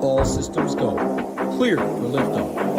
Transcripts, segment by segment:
All systems go. Clear for liftoff.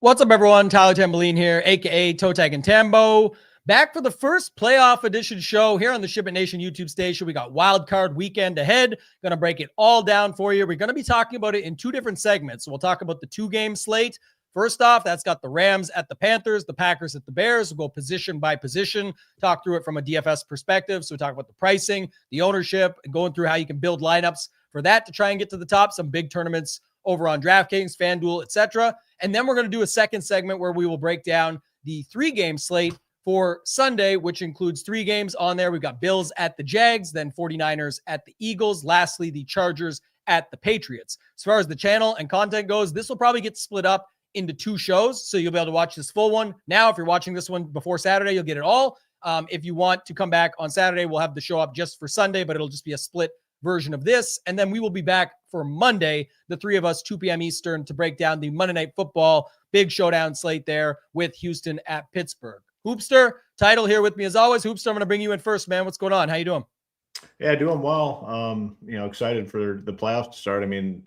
What's up, everyone? Tyler Tamboline here, a.k.a. ToeTagginTambo, back for the first playoff edition show here on the Ship It Nation YouTube station. We got Wildcard weekend ahead. Going to break it all down for you. We're going to be talking about it in two different segments. So we'll talk about the two-game slate. First off, that's got the Rams at the Panthers, the Packers at the Bears. We'll go position by position, talk through it from a DFS perspective. So we talk about the pricing, the ownership, and going through how you can build lineups for that to try and get to the top. Some big tournaments over on DraftKings, FanDuel, etc. And then we're going to do a second segment where we will break down the three-game slate for Sunday, which includes three games on there. We've got Bills at the Jags, then 49ers at the Eagles. Lastly, the Chargers at the Patriots. As far as the channel and content goes, this will probably get split up into two shows, so you'll be able to watch this full one. Now, if you're watching this one before Saturday, you'll get it all. If you want to come back on Saturday, we'll have the show up just for Sunday, but it'll just be a split version of this. And then we will be back for Monday, the three of us, 2 p.m. Eastern, to break down the Monday Night Football big showdown slate there with Houston at Pittsburgh. Hoopster, Title here with me as always. Hoopster, I'm going to bring you in first, man. What's going on? How you doing? Yeah, doing well. Excited for the playoffs to start. I mean,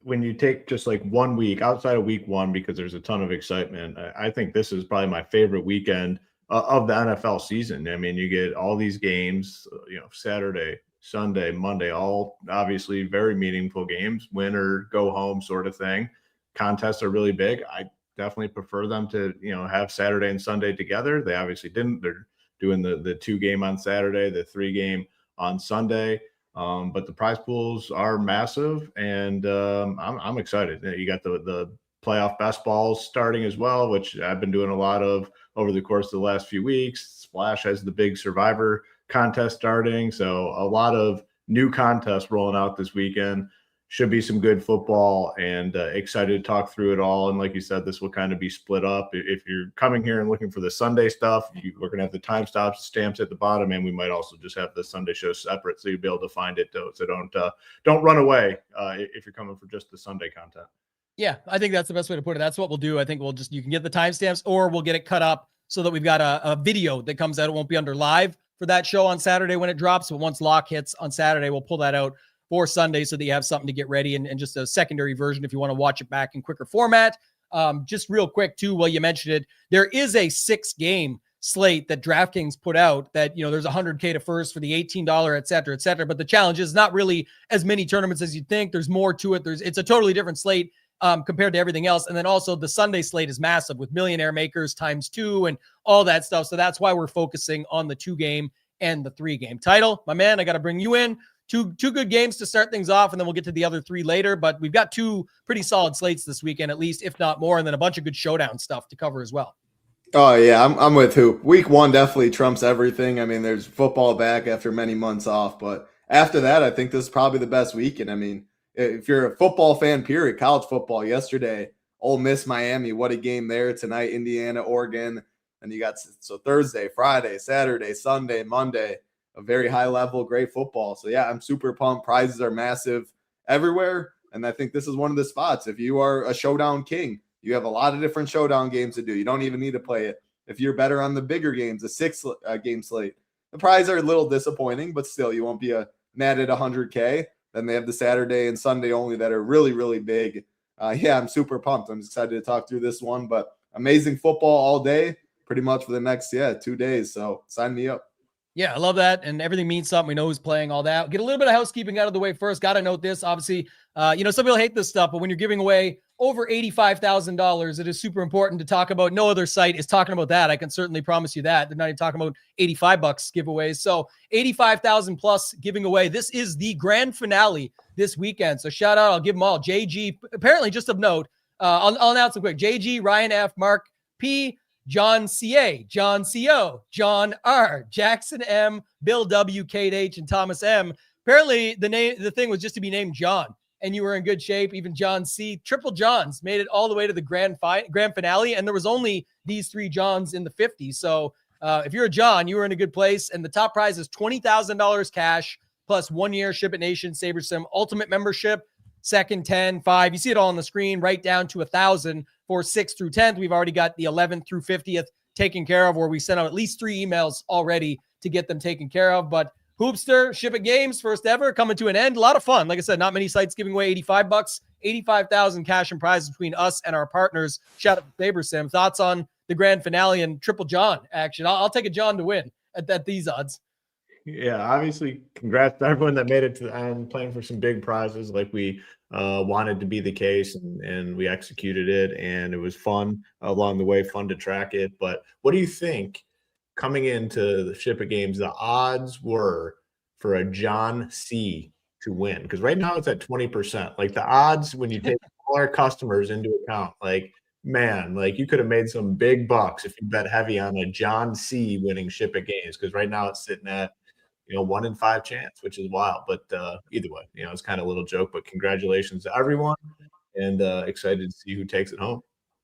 when you take just like 1 week outside of week one, because there's a ton of excitement, I think this is probably my favorite weekend of the NFL season. I mean, you get all these games, Saturday, Sunday, Monday, all obviously very meaningful games, win or go home sort of thing. Contests are really big. I definitely prefer them to, have Saturday and Sunday together. They obviously didn't. They're doing the 2-game on Saturday, the 3-game on Sunday. But the prize pools are massive, and I'm excited. You got the playoff best balls starting as well, which I've been doing a lot of over the course of the last few weeks. Splash has the big Survivor contest starting, so a lot of new contests rolling out this weekend. Should be some good football, and excited to talk through it all. And like you said, this will kind of be split up. If you're coming here and looking for the Sunday stuff, we're going to have the time stops, stamps at the bottom, and we might also just have the Sunday show separate, so you'll be able to find it, though. So don't run away if you're coming for just the Sunday content. Yeah, I think that's the best way to put it. That's what we'll do. I think you can get the timestamps, or we'll get it cut up so that we've got a video that comes out. It won't be under live for that show on Saturday when it drops, but once lock hits on Saturday, we'll pull that out for Sunday so that you have something to get ready and just a secondary version if you want to watch it back in quicker format. Just real quick too, while you mentioned it, there is a 6-game slate that DraftKings put out that, there's $100K to first for the $18, et cetera, et cetera. But the challenge is not really as many tournaments as you'd think. There's more to it. It's a totally different slate compared to everything else. And then also the Sunday slate is massive with Millionaire Makers ×2 and all that stuff. So that's why we're focusing on the 2-game and the 3-game. Title, my man, I got to bring you in. Two good games to start things off, and then we'll get to the other 3 later. But we've got 2 pretty solid slates this weekend, at least, if not more, and then a bunch of good showdown stuff to cover as well. Oh, yeah, I'm with Hoop. Week 1 definitely trumps everything. I mean, there's football back after many months off. But after that, I think this is probably the best weekend. I mean, if you're a football fan, period, college football, yesterday, Ole Miss, Miami, what a game there. Tonight, Indiana, Oregon. And you got Thursday, Friday, Saturday, Sunday, Monday. A very high level, great football. So, yeah, I'm super pumped. Prizes are massive everywhere. And I think this is one of the spots. If you are a showdown king, you have a lot of different showdown games to do. You don't even need to play it. If you're better on the bigger games, the 6-game slate, the prizes are a little disappointing, but still, you won't be mad at 100K. Then they have the Saturday and Sunday only that are really, really big. Yeah, I'm super pumped. I'm excited to talk through this one. But amazing football all day, pretty much for the next, 2 days. So sign me up. Yeah, I love that. And everything means something. We know who's playing, all that. Get a little bit of housekeeping out of the way first. Got to note this. Obviously, some people hate this stuff, but when you're giving away over $85,000, it is super important to talk about. No other site is talking about that. I can certainly promise you that. They're not even talking about $85 giveaways. So 85,000 plus giving away. This is the grand finale this weekend. So shout out. I'll give them all. JG, apparently just of note. I'll announce them quick. JG, Ryan F, Mark P, John C.A., John C.O., John R., Jackson M., Bill W., Kate H., and Thomas M. Apparently, the thing was just to be named John. and you were in good shape. Even John C. Triple Johns made it all the way to the grand finale, and there was only these 3 Johns in the 50s. So if you're a John, you were in a good place, and the top prize is $20,000 cash plus 1 year Ship It Nation SaberSim Ultimate membership. Second, 10, 5. You see it all on the screen, right down to 1,000 for 6th through 10th. We've already got the 11th through 50th taken care of, where we sent out at least 3 emails already to get them taken care of. But Hoopster, Ship It Games, first ever, coming to an end. A lot of fun. Like I said, not many sites giving away $85, 85,000 cash and prizes between us and our partners. Shout out to SaberSim. Thoughts on the grand finale and Triple John action? I'll take a John to win at these odds. Yeah, obviously, congrats to everyone that made it to the end, playing for some big prizes like we wanted to be the case, and we executed it, and it was fun along the way, fun to track it. But what do you think coming into the Ship It Games, the odds were for a John C to win? Because right now it's at 20%. Like the odds when you take all our customers into account, like, man, like you could have made some big bucks if you bet heavy on a John C winning Ship It Games, because right now it's sitting at 1 in 5 chance, which is wild. But either way, it's kind of a little joke, but congratulations to everyone, and excited to see who takes it home.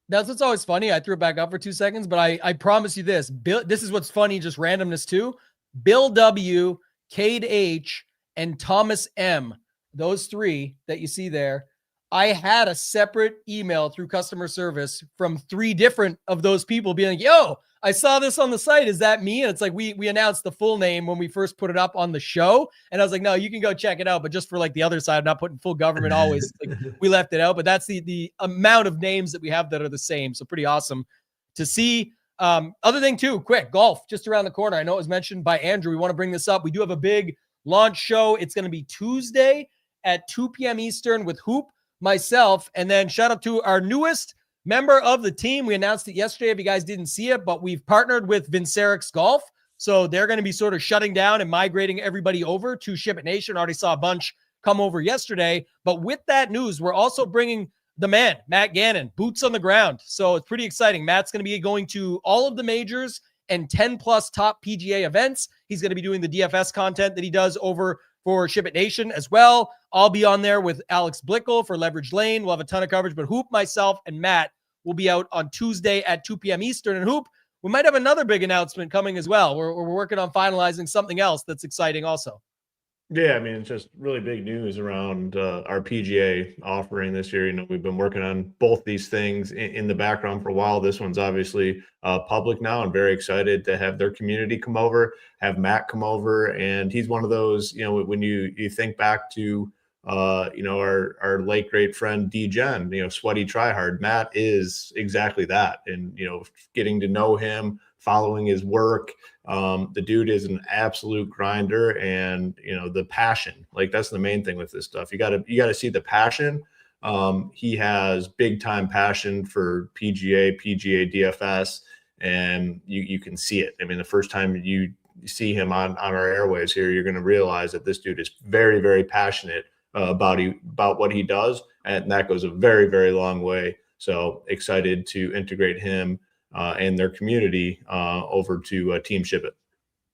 That's what's always funny. I threw it back up for 2 seconds, but I promise you this. Bill, this is what's funny, just randomness too. Bill W, Cade H, and Thomas M, those 3 that you see there, I had a separate email through customer service from 3 different of those people being like, yo, I saw this on the site. Is that me? And it's like, we announced the full name when we first put it up on the show. And I was like, no, you can go check it out. But just for like the other side, I'm not putting full government always. Like, we left it out. But that's the amount of names that we have that are the same. So pretty awesome to see. Other thing too, quick, golf just around the corner. I know it was mentioned by Andrew. We want to bring this up. We do have a big launch show. It's going to be Tuesday at 2 p.m. Eastern with Hoop, myself, and then shout out to our newest member of the team. We announced it yesterday if you guys didn't see it, but we've partnered with Vincerix Golf. So they're going to be sort of shutting down and migrating everybody over to Ship It Nation. Already saw a bunch come over yesterday. But with that news, we're also bringing the man, Matt Gannon, boots on the ground. So it's pretty exciting. Matt's going to be going to all of the majors and 10 plus top PGA events. He's going to be doing the DFS content that he does over for Ship It Nation as well. I'll be on there with Alex Blickel for Leverage Lane. We'll have a ton of coverage, but Hoop, myself, and Matt will be out on Tuesday at 2 p.m. Eastern. And Hoop, we might have another big announcement coming as well. We're working on finalizing something else that's exciting also. Yeah, I mean, it's just really big news around our PGA offering this year. We've been working on both these things in the background for a while. This one's obviously public now. I'm very excited to have their community come over, have Matt come over. And he's one of those, when you think back to, our late great friend D-Gen, Sweaty Tryhard, Matt is exactly that. And, getting to know him, following his work, the dude is an absolute grinder, and the passion, like that's the main thing with this stuff. You got to see the passion. He has big time passion for PGA DFS, and you can see it. I mean, the first time you see him on our airwaves here, you're going to realize that this dude is very, very passionate about what he does, and that goes a very, very long way. So excited to integrate him and their community over to Team Ship It.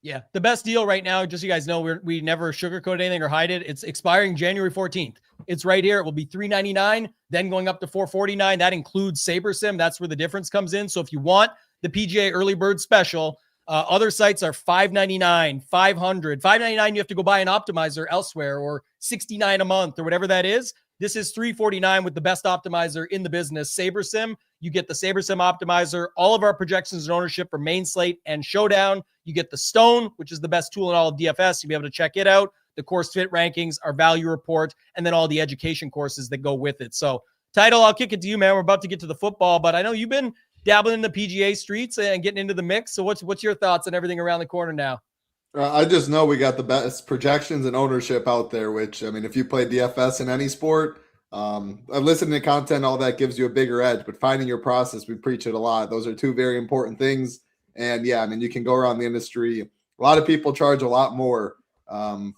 Yeah, the best deal right now, just so you guys know, we never sugarcoat anything or hide it. It's expiring January 14th. It's right here. It will be $399, then going up to $449. That includes SaberSim. That's where the difference comes in. So if you want the PGA Early Bird Special, other sites are $599, $500. $599, you have to go buy an optimizer elsewhere, or $69 a month or whatever that is. This is $349 with the best optimizer in the business, SaberSim. You get the SaberSim optimizer, all of our projections and ownership for Main Slate and Showdown. You get the Stone, which is the best tool in all of DFS. You'll be able to check it out. The course fit rankings, our value report, and then all the education courses that go with it. So, Title, I'll kick it to you, man. We're about to get to the football, but I know you've been dabbling in the PGA streets and getting into the mix. So what's your thoughts on everything around the corner now? I just know we got the best projections and ownership out there, which, I mean, if you play DFS in any sport, listening to content, all that gives you a bigger edge, but finding your process, we preach it a lot. Those are two very important things. And yeah, I mean, you can go around the industry. A lot of people charge a lot more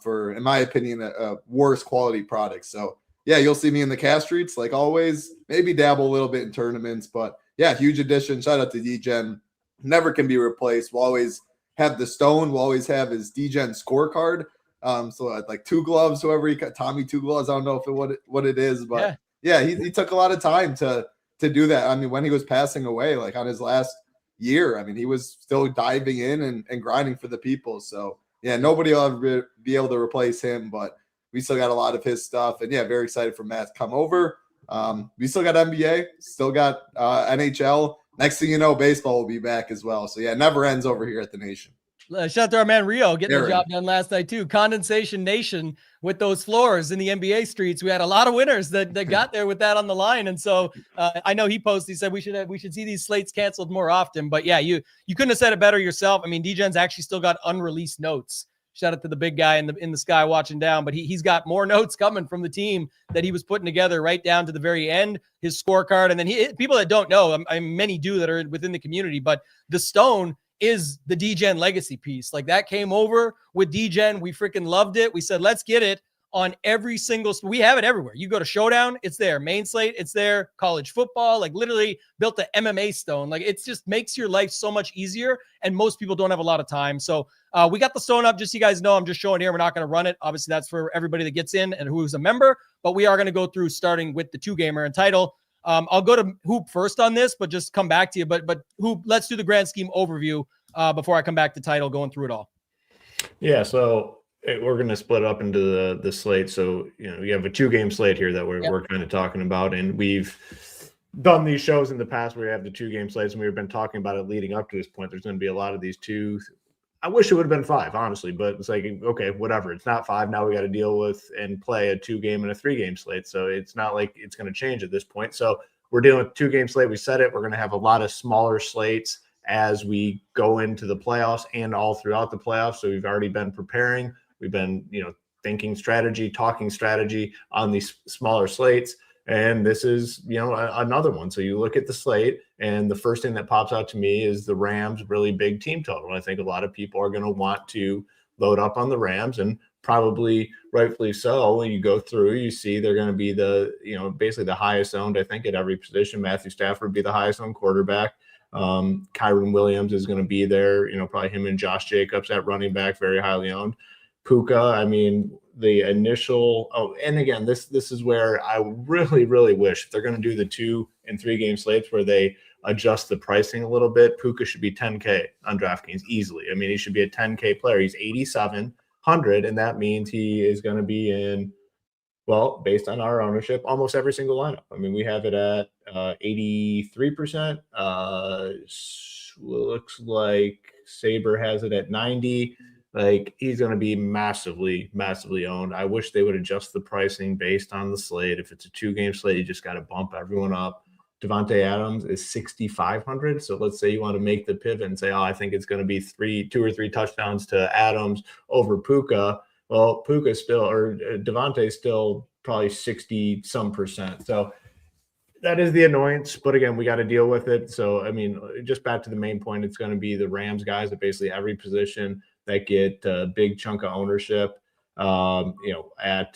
for, in my opinion, a worse quality product. So yeah, you'll see me in the cash streets, like always, maybe dabble a little bit in tournaments, but yeah, huge addition. Shout out to D-Gen. Never can be replaced. We'll always have the Stone. We'll always have his D-Gen scorecard. So like Two Gloves, whoever he got, Tommy Two Gloves. I don't know if what it is, but he took a lot of time to do that. I mean, when he was passing away, like on his last year, I mean, he was still diving in and grinding for the people. So yeah, nobody will ever be able to replace him, but we still got a lot of his stuff. And yeah, very excited for Matt to come over. We still got NBA, still got NHL. Next thing you know, baseball will be back as well. So yeah, it never ends over here at the Nation. Shout out to our man Rio getting the job done last night too. Condensation Nation with those floors in the NBA streets. We had a lot of winners that got there with that on the line, and so I know he posted. He said we should see these slates canceled more often. But yeah, you couldn't have said it better yourself. I mean, DJ's actually still got unreleased notes. Shout out to the big guy in the sky watching down, but he's got more notes coming from the team that he was putting together right down to the very end. His scorecard, and then people that don't know, many do that are within the community, but the stone is the DGen legacy piece. Like that came over with DGen. We freaking loved it. We said, let's get it on every single, we have it everywhere. You go to Showdown, it's there. Main Slate, it's there. College football, like literally built the MMA stone. Like it just makes your life so much easier. And most people don't have a lot of time. So we got the stone up, just so you guys know, I'm just showing here. We're not going to run it. Obviously that's for everybody that gets in and who's a member, but we are going to go through starting with the 2-gamer and title. I'll go to Hoop first on this, but just come back to you. But Hoop, let's do the grand scheme overview before I come back to title, going through it all. Yeah, so we're going to split up into the slate. So, you have a 2-game slate here that we're kind of talking about. And we've done these shows in the past where we have the 2-game slates, and we've been talking about it leading up to this point. There's going to be a lot of these 2. I wish it would have been 5, honestly, but it's like, okay, whatever. It's not 5. Now we got to deal with and play a 2-game and a 3-game slate. So it's not like it's going to change at this point. So we're dealing with 2-game slate. We said it. We're going to have a lot of smaller slates as we go into the playoffs and all throughout the playoffs. So we've already been preparing. We've been, thinking strategy, talking strategy on these smaller slates. And this is, another one. So you look at the slate, and the first thing that pops out to me is the Rams' really big team total. I think a lot of people are going to want to load up on the Rams, and probably rightfully so. When you go through, you see they're going to be basically the highest owned, I think, at every position. Matthew Stafford would be the highest owned quarterback. Kyron Williams is going to be there, probably him and Josh Jacobs at running back, very highly owned. Puka, I mean, the initial, and again, this is where I really, really wish if they're going to do the 2 and 3-game slates where they adjust the pricing a little bit. Puka should be 10K on DraftKings easily. I mean, he should be a 10K player. He's 8,700, and that means he is going to be in, well, based on our ownership, almost every single lineup. I mean, we have it at 83%. Looks like Saber has it at 90%. Like, he's going to be massively, massively owned. I wish they would adjust the pricing based on the slate. If it's a 2-game slate, you just got to bump everyone up. Devontae Adams is 6,500. So let's say you want to make the pivot and say, I think it's going to be 2 or 3 touchdowns to Adams over Puka. Well, Puka's still, or Devontae's still probably 60-some%. So that is the annoyance. But again, we got to deal with it. So, I mean, just back to the main point, it's going to be the Rams guys at basically every position that get a big chunk of ownership. At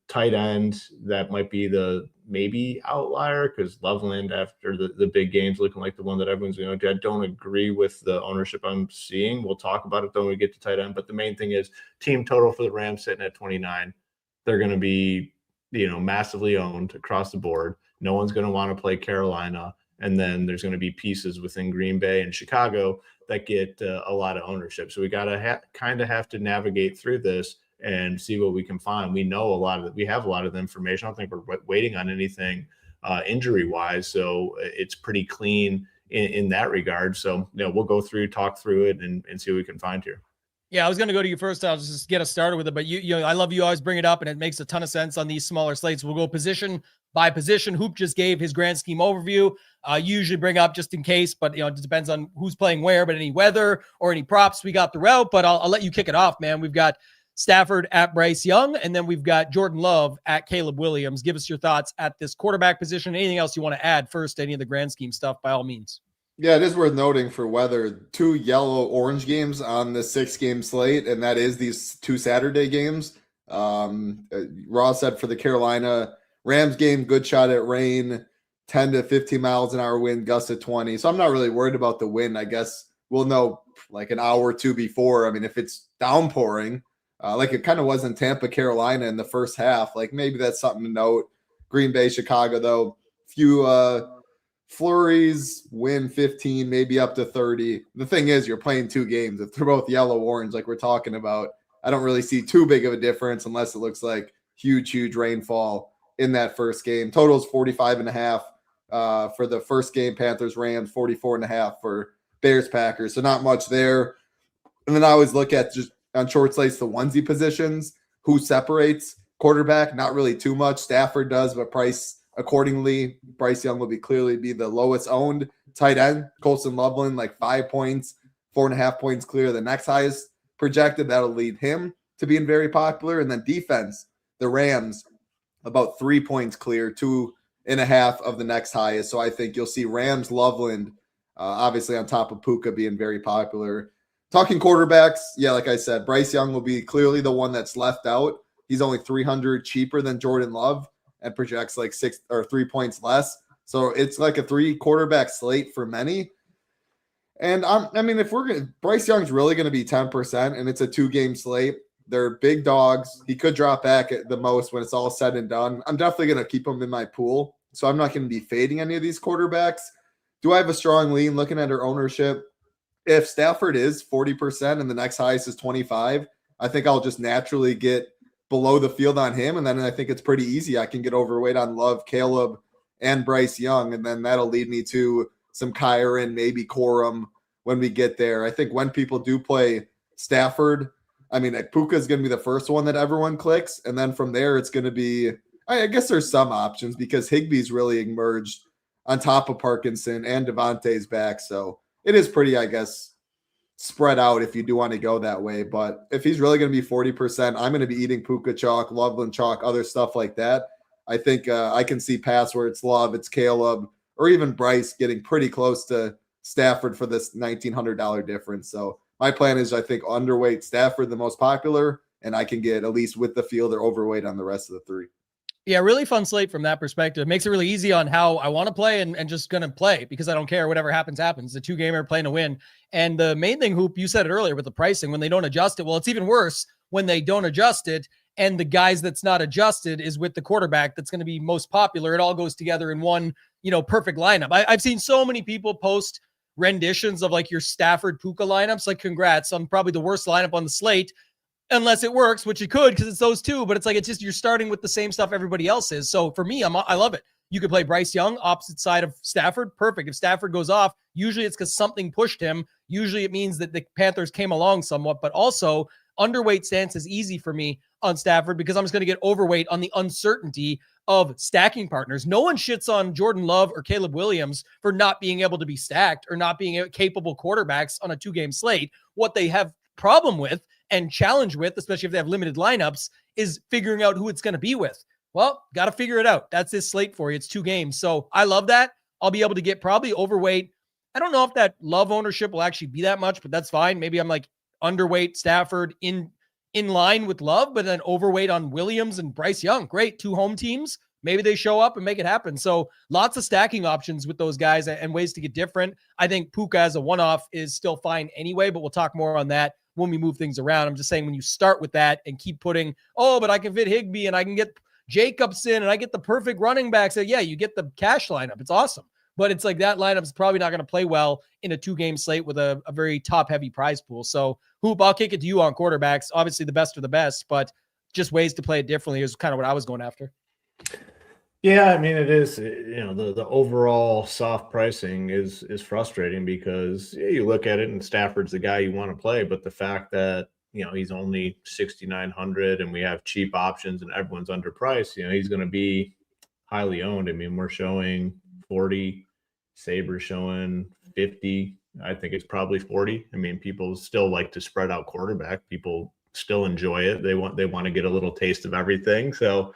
tight end, that might be the maybe outlier because Loveland, after the big games, looking like the one that everyone's going to. I don't agree with the ownership I'm seeing. We'll talk about it when we get to tight end. But the main thing is team total for the Rams sitting at 29. They're going to be, massively owned across the board. No one's going to want to play Carolina. And then there's going to be pieces within Green Bay and Chicago that get a lot of ownership. So we got to kind of have to navigate through this and see what we can find. We know we have a lot of the information. I don't think we're waiting on anything injury wise. So it's pretty clean in that regard. So, we'll go through, talk through it and see what we can find here. Yeah, I was going to go to you first. I'll just get us started with it. But I love you always bring it up, and it makes a ton of sense on these smaller slates. We'll go position by position. Hoop just gave his grand scheme overview. You usually bring up just in case, but it depends on who's playing where. But any weather or any props we got throughout. But I'll let you kick it off, man. We've got Stafford at Bryce Young, and then we've got Jordan Love at Caleb Williams. Give us your thoughts at this quarterback position. Anything else you want to add first? Any of the grand scheme stuff, by all means. Yeah, it is worth noting for weather, 2 yellow-orange games on the 6-game slate, and that is these 2 Saturday games. Ross said for the Carolina Rams game, good shot at rain, 10 to 15 miles an hour wind, gust of 20. So I'm not really worried about the wind. I guess we'll know like an hour or 2 before. I mean, if it's downpouring, like it kind of was in Tampa, Carolina in the first half. Like maybe that's something to note. Green Bay, Chicago, though, few flurries, win 15, maybe up to 30. The thing is, you're playing 2 games. If they're both yellow-orange like we're talking about, I don't really see too big of a difference unless it looks like huge rainfall in that first game. Total is 45.5 for the first game, Panthers, Rams, 44.5 for Bears, Packers. So not much there. And then I always look at just on short slates, the onesie positions, who separates quarterback, not really too much. Stafford does, but price accordingly. Bryce Young will clearly be the lowest owned tight end. Colson Loveland, like 5 points, 4.5 points clear. The next highest projected, that'll lead him to being very popular. And then defense, the Rams, about 3 points clear, 2.5 of the next highest. So I think you'll see Rams, Loveland, obviously on top of Puka being very popular. Talking quarterbacks, yeah, like I said, Bryce Young will be clearly the one that's left out. He's only 300 cheaper than Jordan Love and projects like 6 or 3 points less. So it's like a 3 quarterback slate for many. And if Bryce Young's really going to be 10% and it's a 2-game slate, they're big dogs. He could drop back at the most when it's all said and done. I'm definitely going to keep him in my pool. So I'm not going to be fading any of these quarterbacks. Do I have a strong lean looking at her ownership? If Stafford is 40% and the next highest is 25, I think I'll just naturally get below the field on him. And then I think it's pretty easy. I can get overweight on Love, Caleb, and Bryce Young. And then that'll lead me to some Kyron, maybe Corum when we get there. I think when people do play Stafford, Puka is going to be the first one that everyone clicks. And then from there, it's going to be, I guess there's some options because Higbee's really emerged on top of Parkinson and Devontae's back. So it is pretty, I guess, spread out if you do want to go that way. But if he's really going to be 40%, I'm going to be eating Puka chalk, Loveland chalk, other stuff like that. I think I can see pass where it's Love, it's Caleb, or even Bryce getting pretty close to Stafford for this $1,900 difference. So my plan is, I think, underweight Stafford, the most popular, and I can get at least with the field or overweight on the rest of the 3. Yeah, really fun slate from that perspective. It makes it really easy on how I want to play and just going to play because I don't care. Whatever happens. The 2-gamer playing to win. And the main thing, Hoop, you said it earlier with the pricing, when they don't adjust it, well, it's even worse when they don't adjust it. And the guys that's not adjusted is with the quarterback that's going to be most popular. It all goes together in one, perfect lineup. I've seen so many people post renditions of like your Stafford Puka lineups. Like, congrats on probably the worst lineup on the slate. Unless it works, which it could because it's those 2, but it's like it's just you're starting with the same stuff everybody else is. So for me, I love it. You could play Bryce Young opposite side of Stafford. Perfect. If Stafford goes off, usually it's because something pushed him. Usually it means that the Panthers came along somewhat, but also underweight stance is easy for me on Stafford because I'm just going to get overweight on the uncertainty of stacking partners. No one shits on Jordan Love or Caleb Williams for not being able to be stacked or not being capable quarterbacks on a 2-game slate. What they have problem with and challenge with, especially if they have limited lineups, is figuring out who it's going to be with. Well, got to figure it out. That's this slate for you. It's 2 games. So I love that. I'll be able to get probably overweight. I don't know if that Love ownership will actually be that much, but that's fine. Maybe I'm like underweight Stafford in line with Love, but then overweight on Williams and Bryce Young. Great. 2 home teams. Maybe they show up and make it happen. So lots of stacking options with those guys and ways to get different. I think Puka as a one-off is still fine anyway, but we'll talk more on that when we move things around. I'm just saying when you start with that and keep putting, but I can fit Higbee and I can get Jacobs in and I get the perfect running back. So yeah, you get the cash lineup. It's awesome. But it's like that lineup is probably not going to play well in a 2-game slate with a very top-heavy prize pool. So, Hoop, I'll kick it to you on quarterbacks. Obviously, the best are the best, but just ways to play it differently is kind of what I was going after. Yeah, it is, the overall soft pricing is frustrating because you look at it and Stafford's the guy you want to play, but the fact that, he's only 6,900 and we have cheap options and everyone's underpriced, he's going to be highly owned. We're showing 40, Saber's showing 50. I think it's probably 40. People still like to spread out quarterback. People still enjoy it. They want to get a little taste of everything. So,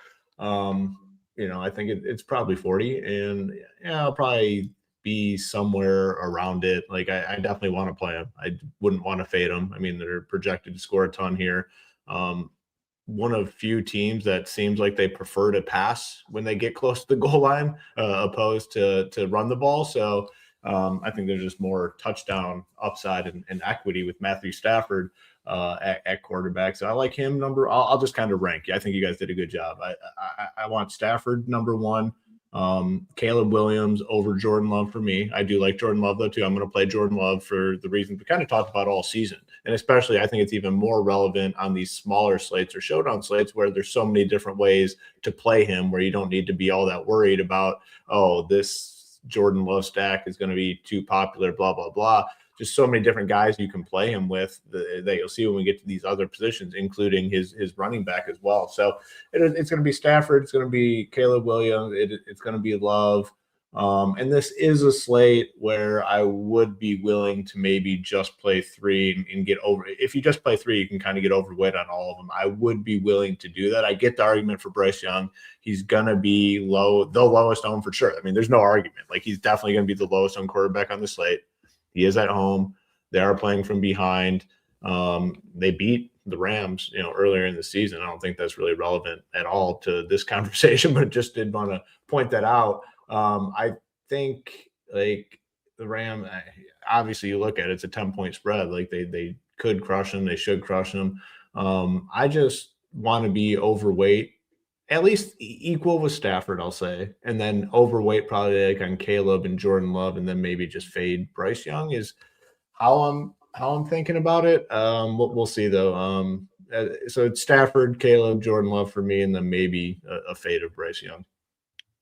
I think it's probably 40, and I'll probably be somewhere around it. Like I definitely want to play them. I wouldn't want to fade them. They're projected to score a ton here. One of few teams that seems like they prefer to pass when they get close to the goal line, opposed to run the ball. So I think there's just more touchdown upside and equity with Matthew Stafford. at quarterback. So I like him I'll just kind of rank you. I think you guys did a good job. I want Stafford number 1. Caleb Williams over Jordan Love for me. I do like Jordan Love though too. I'm going to play Jordan Love for the reasons we kind of talked about all season. And especially I think it's even more relevant on these smaller slates or showdown slates where there's so many different ways to play him where you don't need to be all that worried about, oh, this Jordan Love stack is going to be too popular, blah, blah, blah. Just so many different guys you can play him with that you'll see when we get to these other positions, including his running back as well. So it's going to be Stafford. It's going to be Caleb Williams. It's going to be Love. And this is a slate where I would be willing to maybe just play 3 and get over. If you just play 3, you can kind of get overweight on all of them. I would be willing to do that. I get the argument for Bryce Young. He's going to be the lowest owned for sure. I mean, there's no argument. Like he's definitely going to be the lowest owned quarterback on the slate. He is at home. They are playing from behind. They beat the Rams, earlier in the season. I don't think that's really relevant at all to this conversation, but just did want to point that out. I think like the Rams, obviously you look at it, it's a 10-point spread. Like they could crush them. They should crush them. I just want to be overweight, at least equal with Stafford, I'll say, and then overweight probably like on Caleb and Jordan Love, and then maybe just fade Bryce Young is how I'm thinking about it. We'll see though. So it's Stafford, Caleb, Jordan Love for me, and then maybe a fade of Bryce Young.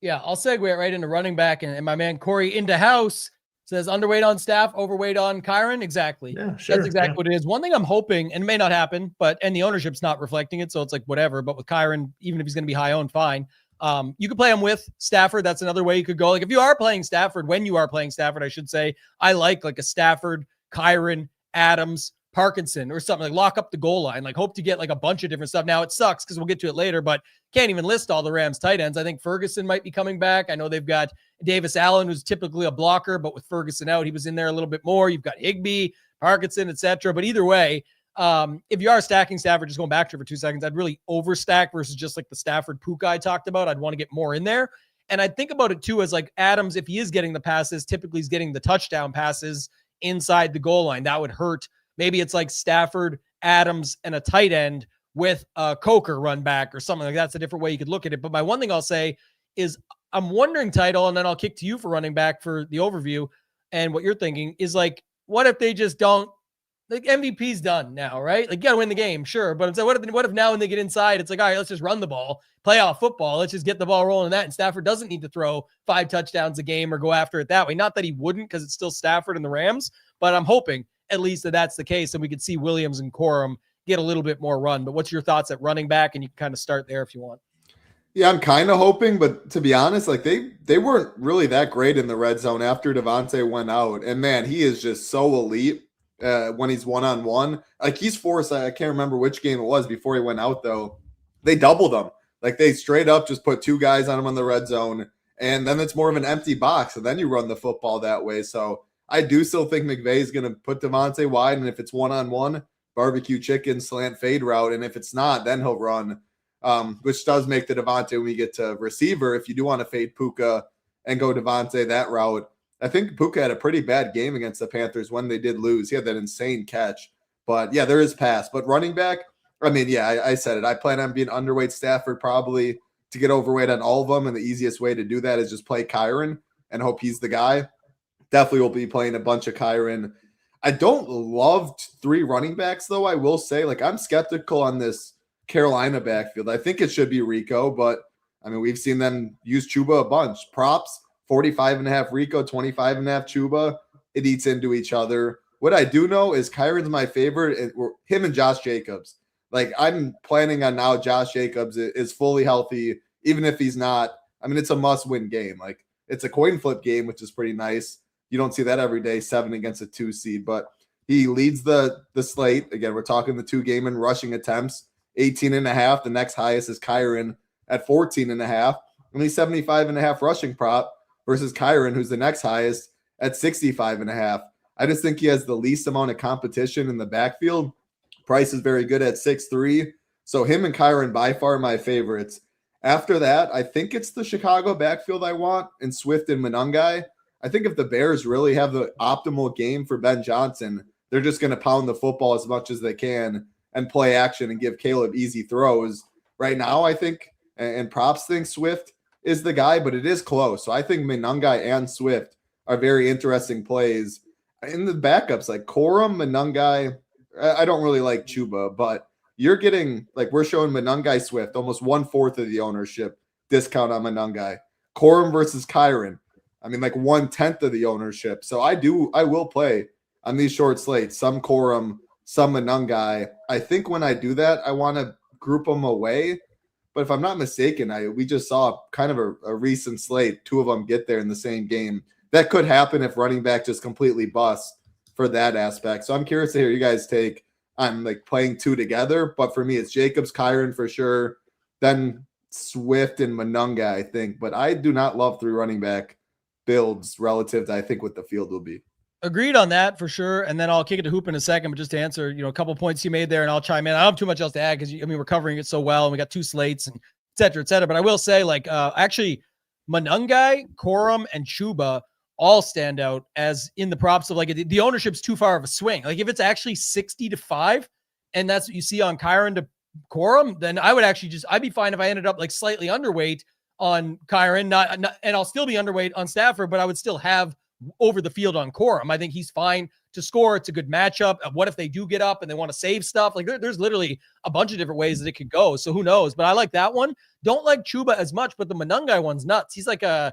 Yeah, I'll segue it right into running back, and my man Corey into house says underweight on Staff, overweight on Kyron. Exactly. Yeah, sure. That's exactly what it is. One thing I'm hoping, and it may not happen, and the ownership's not reflecting it, so it's like whatever. But with Kyron, even if he's going to be high owned, fine. You could play him with Stafford. That's another way you could go. Like if you are playing Stafford, when you are playing Stafford, I should say, I like a Stafford, Kyron, Adams, Parkinson, or something. Like lock up the goal line. Like hope to get like a bunch of different stuff. Now it sucks because we'll get to it later, but can't even list all the Rams tight ends. I think Ferguson might be coming back. I know they've got Davis Allen, who's typically a blocker, but with Ferguson out, he was in there a little bit more. You've got Higbee, Parkinson, etc. But either way, if you are stacking Stafford, just going back to it for 2 seconds, I'd really overstack versus just like the Stafford Puka I talked about. I'd want to get more in there. And I think about it too as like Adams, if he is getting the passes, typically he's getting the touchdown passes inside the goal line. That would hurt. Maybe it's like Stafford, Adams, and a tight end with a Coker run back or something like that. That's a different way you could look at it. But my one thing I'll say is I'm wondering, Title, and then I'll kick to you for running back for the overview and what you're thinking is like, what if they just don't, like MVP's done now, right? Like you got to win the game, sure. But I'm saying, what if now when they get inside, it's like, all right, let's just run the ball, playoff football. Let's just get the ball rolling in that. And Stafford doesn't need to throw 5 touchdowns a game or go after it that way. Not that he wouldn't, because it's still Stafford and the Rams, but I'm hoping at least that's the case. And we could see Williams and Corum get a little bit more run. But what's your thoughts at running back? And you can kind of start there if you want. Yeah, I'm kind of hoping, but to be honest, like they weren't really that great in the red zone after Devontae went out. And man, he is just so elite when he's one-on-one. Like he's forced, I can't remember which game it was before he went out though. They doubled him. Like they straight up just put 2 guys on him in the red zone. And then it's more of an empty box. And then you run the football that way. So I do still think McVay is going to put Devontae wide. And if it's one-on-one, barbecue chicken, slant fade route. And if it's not, then he'll run. Which does make the Devontae when we get to receiver. If you do want to fade Puka and go Devontae that route, I think Puka had a pretty bad game against the Panthers when they did lose. He had that insane catch. But yeah, there is pass. But running back, I mean, yeah, I said it. I plan on being underweight Stafford probably to get overweight on all of them. And the easiest way to do that is just play Kyron and hope he's the guy. Definitely will be playing a bunch of Kyron. I don't love 3 running backs, though. I will say, like, I'm skeptical on this Carolina backfield. I think it should be Rico, but I mean, we've seen them use Chuba a bunch. Props, 45.5 Rico, 25.5 Chuba. It eats into each other. What I do know is Kyron's my favorite. Him and Josh Jacobs. Like, I'm planning on now Josh Jacobs is fully healthy, even if he's not. I mean, it's a must-win game. Like, it's a coin flip game, which is pretty nice. You don't see that every day, 7 against a 2 seed, but he leads the slate. Again, we're talking the 2-game in rushing attempts, 18.5. The next highest is Kyron at 14.5. Only 75.5 rushing prop versus Kyron, who's the next highest at 65.5. I just think he has the least amount of competition in the backfield. Price is very good at 6.3. So him and Kyron by far my favorites. After that, I think it's the Chicago backfield I want in Swift and Monangai. I think if the Bears really have the optimal game for Ben Johnson, they're just going to pound the football as much as they can and play action and give Caleb easy throws. Right now, I think, and props think Swift is the guy, but it is close. So I think Monangai and Swift are very interesting plays. In the backups, like Corum, Monangai, I don't really like Chuba, but you're getting, like, we're showing Monangai Swift almost 1/4 of the ownership discount on Monangai. Corum versus Kyron, I mean, like 1/10 of the ownership. So I will play on these short slates, some Corum, some Monangai. I think when I do that, I want to group them away. But if I'm not mistaken, we just saw kind of a recent slate, 2 of them get there in the same game. That could happen if running back just completely busts for that aspect. So I'm curious to hear you guys take on like playing 2 together. But for me, it's Jacobs, Kyron for sure, then Swift and Monangai, I think. But I do not love 3 running back builds relative to I think what the field will be. Agreed on that for sure. And then I'll kick it to Hoop in a second, but just to answer, a couple points you made there, and I'll chime in. I don't have too much else to add because we're covering it so well, and we got 2 slates and et cetera, et cetera. But I will say, actually, Monangai, Corum, and Chuba all stand out as in the props of the ownership's too far of a swing. Like if it's actually 60-5, and that's what you see on Kyron to Corum, then I would actually I'd be fine if I ended up like slightly underweight on Kyron, and I'll still be underweight on Stafford, but I would still have over the field on Corum. I think he's fine to score. It's a good matchup. What if they do get up and they want to save stuff? Like there's literally a bunch of different ways that it could go. So who knows? But I like that one. Don't like Chuba as much, but the Monangai one's nuts. He's like a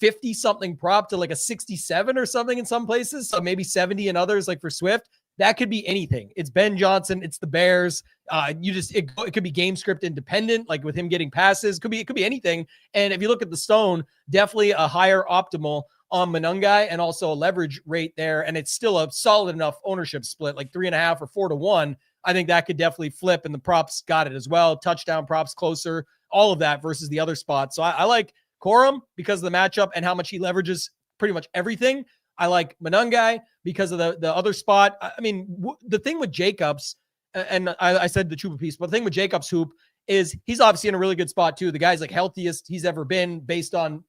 50 something prop to like a 67 or something in some places. So maybe 70 in others, like for Swift. That could be anything. It's Ben Johnson. It's the Bears. It could be game script independent, like with him getting passes. It could be anything. And if you look at the stone, definitely a higher optimal on Monangai and also a leverage rate there. And it's still a solid enough ownership split, like 3.5 or 4-1. I think that could definitely flip, and the props got it as well. Touchdown props closer, all of that versus the other spots. So I like Corum because of the matchup and how much he leverages pretty much everything. I like Monangai because of the other spot. I mean, the thing with Jacobs, and I said the Chuba piece, but the thing with Jacobs, Hoop, is he's obviously in a really good spot too. The guy's like healthiest he's ever been based on,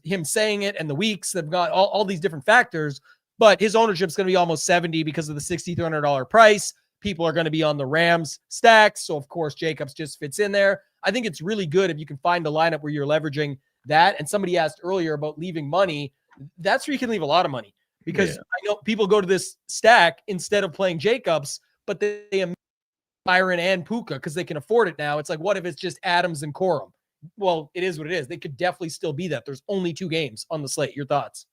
him saying it and the weeks. They've got all these different factors, but his ownership's going to be almost 70 because of the $6,300 price. People are going to be on the Rams stacks. So of course, Jacobs just fits in there. I think it's really good if you can find a lineup where you're leveraging that. And somebody asked earlier about leaving money. That's where you can leave a lot of money because I know people go to this stack instead of playing Jacobs, but they Byron and Puka because they can afford it now. It's like, what if it's just Adams and Corum? Well, it is what it is. They could definitely still be that. There's only 2 games on the slate. Your thoughts?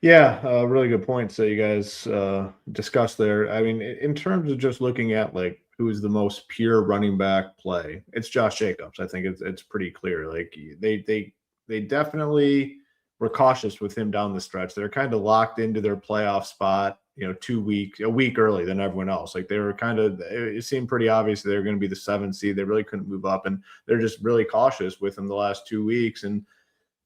Yeah, really good points that you guys discussed there. I mean, in terms of just looking at like who is the most pure running back play, it's Josh Jacobs. I think it's pretty clear. Like they definitely were cautious with him down the stretch. They're kind of locked into their playoff spot, a week early than everyone else. Like they were it seemed pretty obvious they were going to be the 7th seed. They really couldn't move up, and they're just really cautious with him the last 2 weeks. And,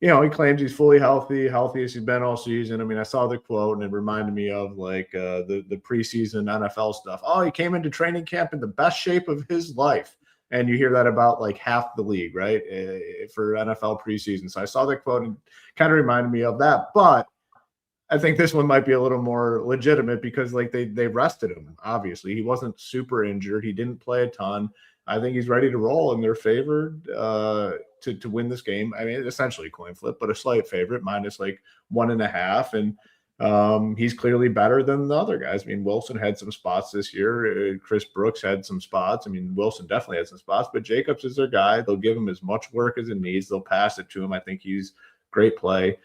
he claims he's fully healthiest he's been all season. I mean, I saw the quote and it reminded me of like the preseason NFL stuff. Oh, he came into training camp in the best shape of his life. And you hear that about like half the league, right? For NFL preseason. So I saw that quote and kind of reminded me of that. But I think this one might be a little more legitimate because like they rested him. Obviously, he wasn't super injured. He didn't play a ton. I think he's ready to roll, and they're favored to win this game. I mean, essentially coin flip, but a slight favorite, minus like 1.5. And he's clearly better than the other guys. I mean, Wilson had some spots this year. Chris Brooks had some spots. I mean, Wilson definitely had some spots, but Jacobs is their guy. They'll give him as much work as it needs. They'll pass it to him. I think he's great play.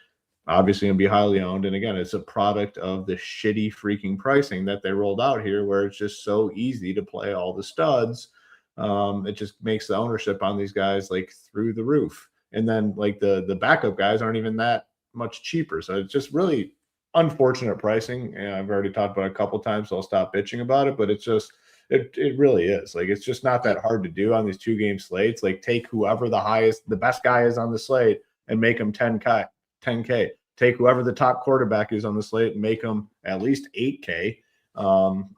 Obviously going to be highly owned. And again, it's a product of the shitty freaking pricing that they rolled out here where it's just so easy to play all the studs. It just makes the ownership on these guys like through the roof. And then like the backup guys aren't even that much cheaper. So it's just really unfortunate pricing. And I've already talked about it a couple times, so I'll stop bitching about it. But it's just, it really is. Like, it's just not that hard to do on these 2-game slates. Like, take whoever the best guy is on the slate and make him 10K. Take whoever the top quarterback is on the slate and make him at least 8K.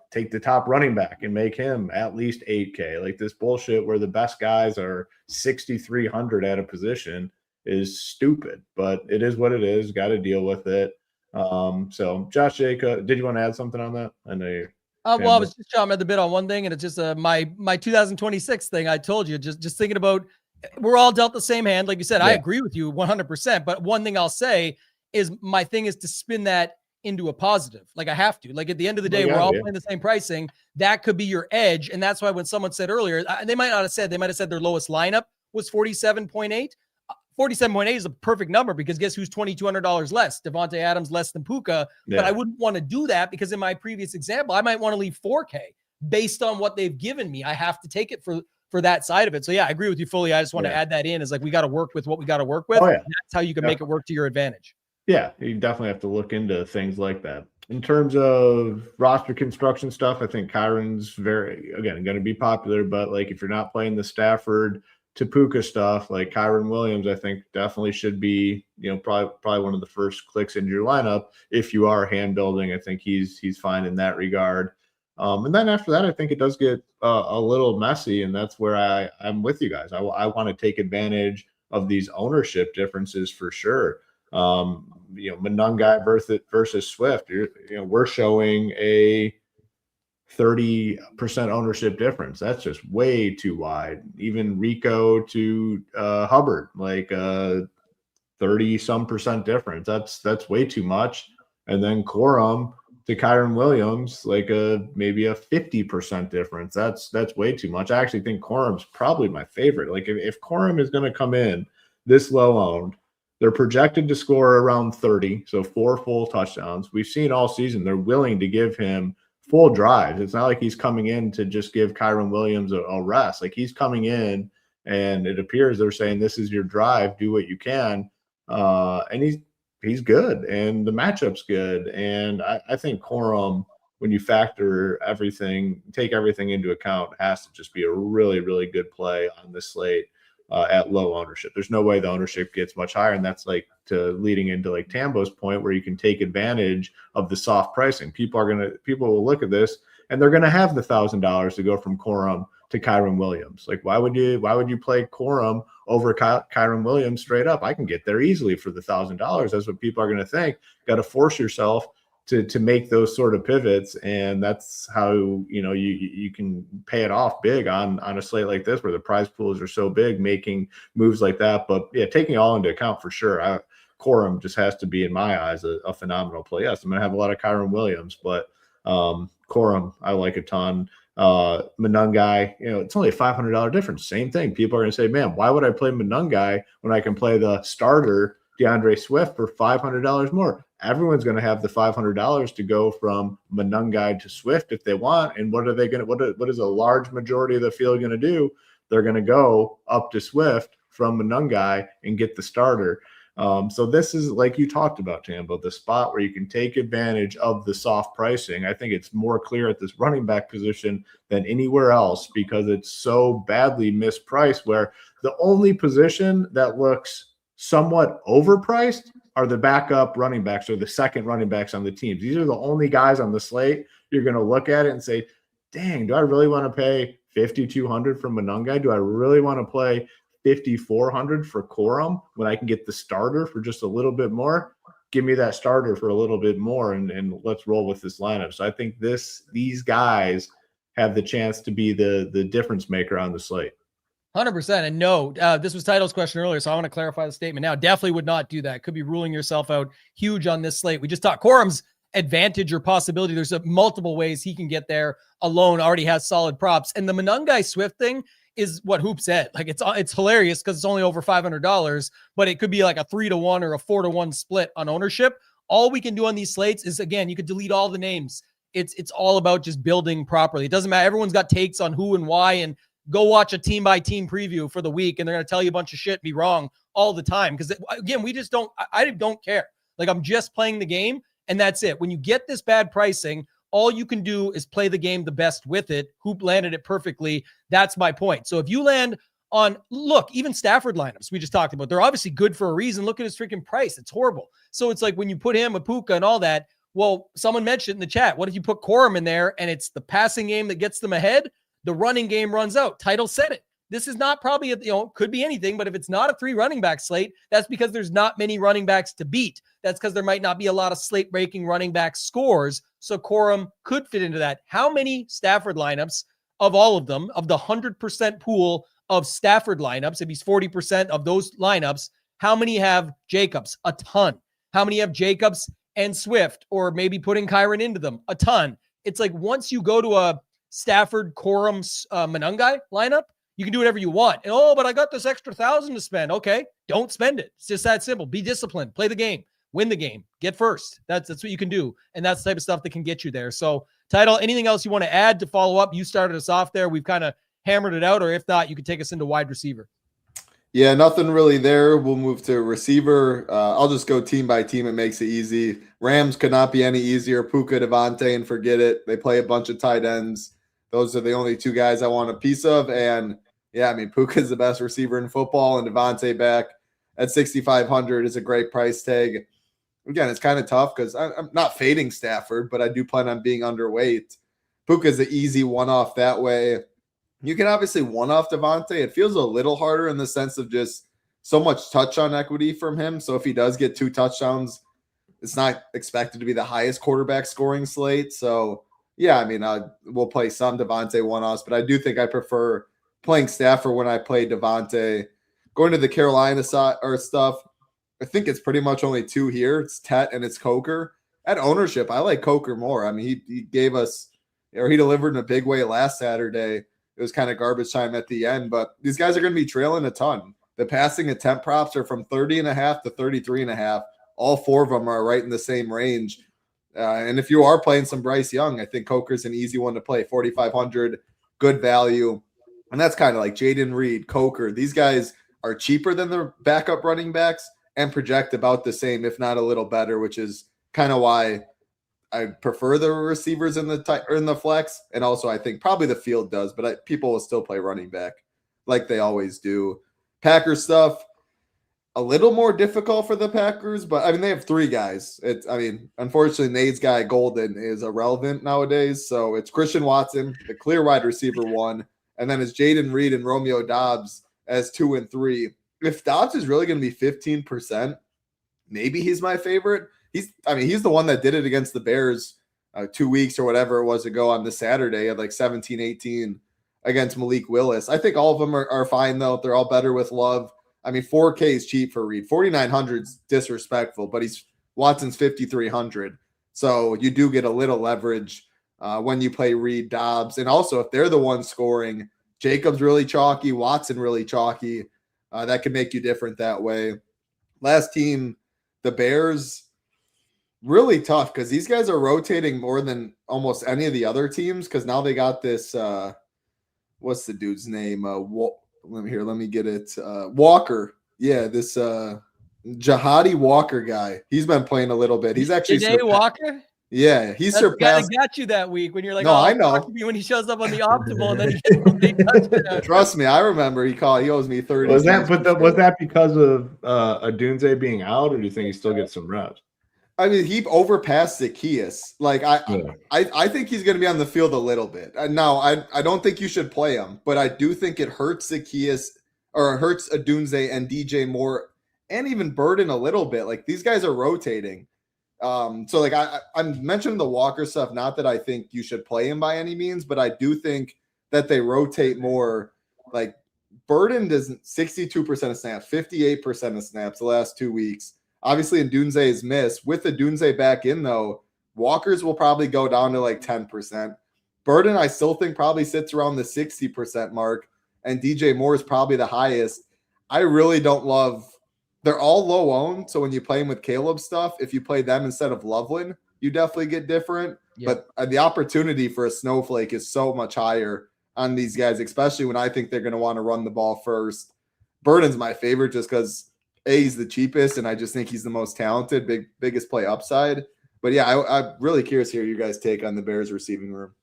Take the top running back and make him at least 8K. Like, this bullshit where the best guys are 6,300 at a position is stupid, but it is what it is. Got to deal with it. So Josh Jacobs, did you want to add something on that? I know you. Well, I was just chomping at the bit on one thing, and it's just my 2026 thing. I told you, just thinking about, we're all dealt the same hand. Like you said, I agree with you 100%. But one thing I'll say is my thing is to spin that into a positive. Like I have to. Like at the end of the day, we're all playing the same pricing. That could be your edge. And that's why when someone said earlier, they might have said their lowest lineup was 47.8. 47.8 is a perfect number because guess who's $2,200 less? Devontae Adams less than Puka. But I wouldn't want to do that because in my previous example, I might want to leave 4K based on what they've given me. I have to take it for that side of it. So yeah, I agree with you fully. I just want to add that in. Is like, we got to work with what we got to work with. That's how you can make it work to your advantage. Yeah, you definitely have to look into things like that. In terms of roster construction stuff, I think Kyron's going to be popular, but like if you're not playing the Stafford to Puka stuff, like Kyron Williams, I think definitely should be, probably one of the first clicks into your lineup. If you are hand building, I think he's fine in that regard. And then after that, I think it does get a little messy, and that's where I'm with you guys. I want to take advantage of these ownership differences for sure. Monungai versus Swift, we're showing a 30% ownership difference. That's just way too wide. Even Rico to Hubbard, like 30-some% difference. That's way too much. And then Corum to Kyron Williams, like maybe a 50% difference. That's way too much. I actually think Corum's probably my favorite. Like if Corum is going to come in this low owned, they're projected to score around 30, so 4 full touchdowns. We've seen all season they're willing to give him full drives. It's not like he's coming in to just give Kyron Williams a rest. Like he's coming in, and it appears they're saying this is your drive, do what you can. And he's good, and the matchup's good. And I think Corum, when you factor everything, take everything into account, has to just be a really, really good play on this slate. At low ownership. There's no way the ownership gets much higher. And that's like leading into like Tambo's point where you can take advantage of the soft pricing. People will look at this and they're going to have the $1,000 to go from Corum to Kyron Williams. Like, why would you play Corum over Kyron Williams straight up? I can get there easily for the $1,000. That's what people are going to think. Got to force yourself to make those sort of pivots, and that's how you can pay it off big on a slate like this where the prize pools are so big, making moves like that. But yeah, taking it all into account for sure, Corum just has to be, in my eyes, a phenomenal play. Yes, I'm gonna have a lot of Kyron Williams, but Corum I like a ton. Monungai, it's only a $500 difference. Same thing. People are gonna say, man, why would I play Monungai when I can play the starter DeAndre Swift for $500 more? Everyone's going to have the $500 to go from Monungai to Swift if they want. And what is a large majority of the field going to do? They're going to go up to Swift from Monungai and get the starter. So this is, like you talked about, Tambo, the spot where you can take advantage of the soft pricing. I think it's more clear at this running back position than anywhere else because it's so badly mispriced, where the only position that looks somewhat overpriced are the backup running backs or the second running backs on the teams. These are the only guys on the slate you're going to look at it and say, dang, do I really want to pay $5,200 for Monungai? Do I really want to play $5,400 for Corum when I can get the starter for just a little bit more? Give me that starter for a little bit more, and let's roll with this lineup. So I think these guys have the chance to be the difference maker on the slate. 100%. And no, this was Title's question earlier, so I want to clarify the statement now. Definitely would not do that. Could be ruling yourself out huge on this slate. We just talked Corum's advantage or possibility. There's multiple ways he can get there alone, already has solid props. And the Monungai Swift thing is what Hoop said. Like it's hilarious because it's only over $500, but it could be like a 3-to-1 or a 4-to-1 split on ownership. All we can do on these slates is, again, you could delete all the names. It's all about just building properly. It doesn't matter. Everyone's got takes on who and why, and go watch a team by team preview for the week, and they're going to tell you a bunch of shit and be wrong all the time. Because again, I don't care. Like, I'm just playing the game, and that's it. When you get this bad pricing, all you can do is play the game the best with it. Hoop landed it perfectly. That's my point. So if you land on, look, even Stafford lineups we just talked about, they're obviously good for a reason. Look at his freaking price. It's horrible. So it's like when you put him with Puka and all that, well, someone mentioned in the chat, what if you put Corum in there and it's the passing game that gets them ahead? The running game runs out. Title said it. this is not probably, could be anything, but if it's not a 3 running back slate, that's because there's not many running backs to beat. That's because there might not be a lot of slate breaking running back scores. So Corum could fit into that. How many Stafford lineups of all of them, of the 100% pool of Stafford lineups, if he's 40% of those lineups, how many have Jacobs? A ton. How many have Jacobs and Swift, or maybe putting Kyron into them? A ton. It's like once you go to a Stafford, Corum, Monangai lineup, you can do whatever you want. And, but I got this extra 1,000 to spend. Okay, don't spend it. It's just that simple. Be disciplined. Play the game. Win the game. Get first. That's what you can do. And that's the type of stuff that can get you there. So, Title, anything else you want to add to follow up? You started us off there. We've kind of hammered it out, or if not, you could take us into wide receiver. Yeah, nothing really there. We'll move to receiver. I'll just go team by team. It makes it easy. Rams could not be any easier. Puka, Devontae, and forget it. They play a bunch of tight ends. Those are the only 2 guys I want a piece of. And yeah, I mean, Puka's the best receiver in football, and Devontae back at 6,500 is a great price tag. Again, it's kind of tough because I'm not fading Stafford, but I do plan on being underweight. Puka's an easy one-off that way. You can obviously one-off Devontae. It feels a little harder in the sense of just so much touchdown equity from him. So if he does get 2 touchdowns, it's not expected to be the highest quarterback scoring slate. So yeah, I mean, we'll play some Devontae one-offs, but I do think I prefer playing Stafford when I play Devontae. Going to the Carolina side or stuff, I think it's pretty much only 2 here. It's Tet and it's Coker. At ownership, I like Coker more. I mean, he gave us, or he delivered in a big way last Saturday. It was kind of garbage time at the end, but these guys are going to be trailing a ton. The passing attempt props are from 30.5 to 33.5. All 4 of them are right in the same range. And if you are playing some Bryce Young, I think Coker's an easy one to play. 4,500, good value. And that's kind of like Jaden Reed, Coker. These guys are cheaper than the backup running backs and project about the same, if not a little better, which is kind of why I prefer the receivers in the flex. And also I think probably the field does, but people will still play running back like they always do. Packers stuff, a little more difficult for the Packers, but I mean, they have 3 guys. Unfortunately, Nate's guy Golden is irrelevant nowadays. So it's Christian Watson, the clear wide receiver 1, and then it's Jaden Reed and Romeo Dobbs as 2 and 3. If Dobbs is really going to be 15%, maybe he's my favorite. He's the one that did it against the Bears 2 weeks or whatever it was ago on the Saturday at like 17-18 against Malik Willis. I think all of them are fine, though. They're all better with Love. I mean, 4K is cheap for Reed. 4,900 is disrespectful, but Watson's 5,300. So you do get a little leverage when you play Reed, Dobbs. And also, if they're the ones scoring, Jacobs really chalky, Watson really chalky. That can make you different that way. Last team, the Bears, really tough because these guys are rotating more than almost any of the other teams because now they got this, what's the dude's name? Let me get it. Walker. Yeah, this Jihadi Walker guy. He's been playing a little bit. He's actually Walker? Yeah, he's That's surpassed. Got you that week when you're like, no, I know. When he shows up on the optimal and then he gets a big touchdown. Trust me, I remember he owes me 30. Was that because of Adunze being out, or do you think he still gets some reps? I mean, he overpassed Zacchaeus. Like I think he's going to be on the field a little bit. Now, I don't think you should play him, but I do think it hurts Zacchaeus or it hurts Adunze and DJ Moore and even Burden a little bit. Like these guys are rotating. So like I'm mentioning the Walker stuff. Not that I think you should play him by any means, but I do think that they rotate more. Like Burden does 62% of snaps, 58% of snaps the last 2 weeks. Obviously, Ndunze is missed. With the Ndunze back in, though, Walker's will probably go down to like 10%. Burden, I still think, probably sits around the 60% mark, and DJ Moore is probably the highest. I really don't love – they're all low-owned, so when you play them with Caleb stuff, if you play them instead of Loveland, you definitely get different. Yeah. But the opportunity for a snowflake is so much higher on these guys, especially when I think they're going to want to run the ball first. Burden's my favorite just because – he's the cheapest, and I just think he's the most talented, biggest play upside. But yeah, I'm really curious to hear you guys' take on the Bears receiving room.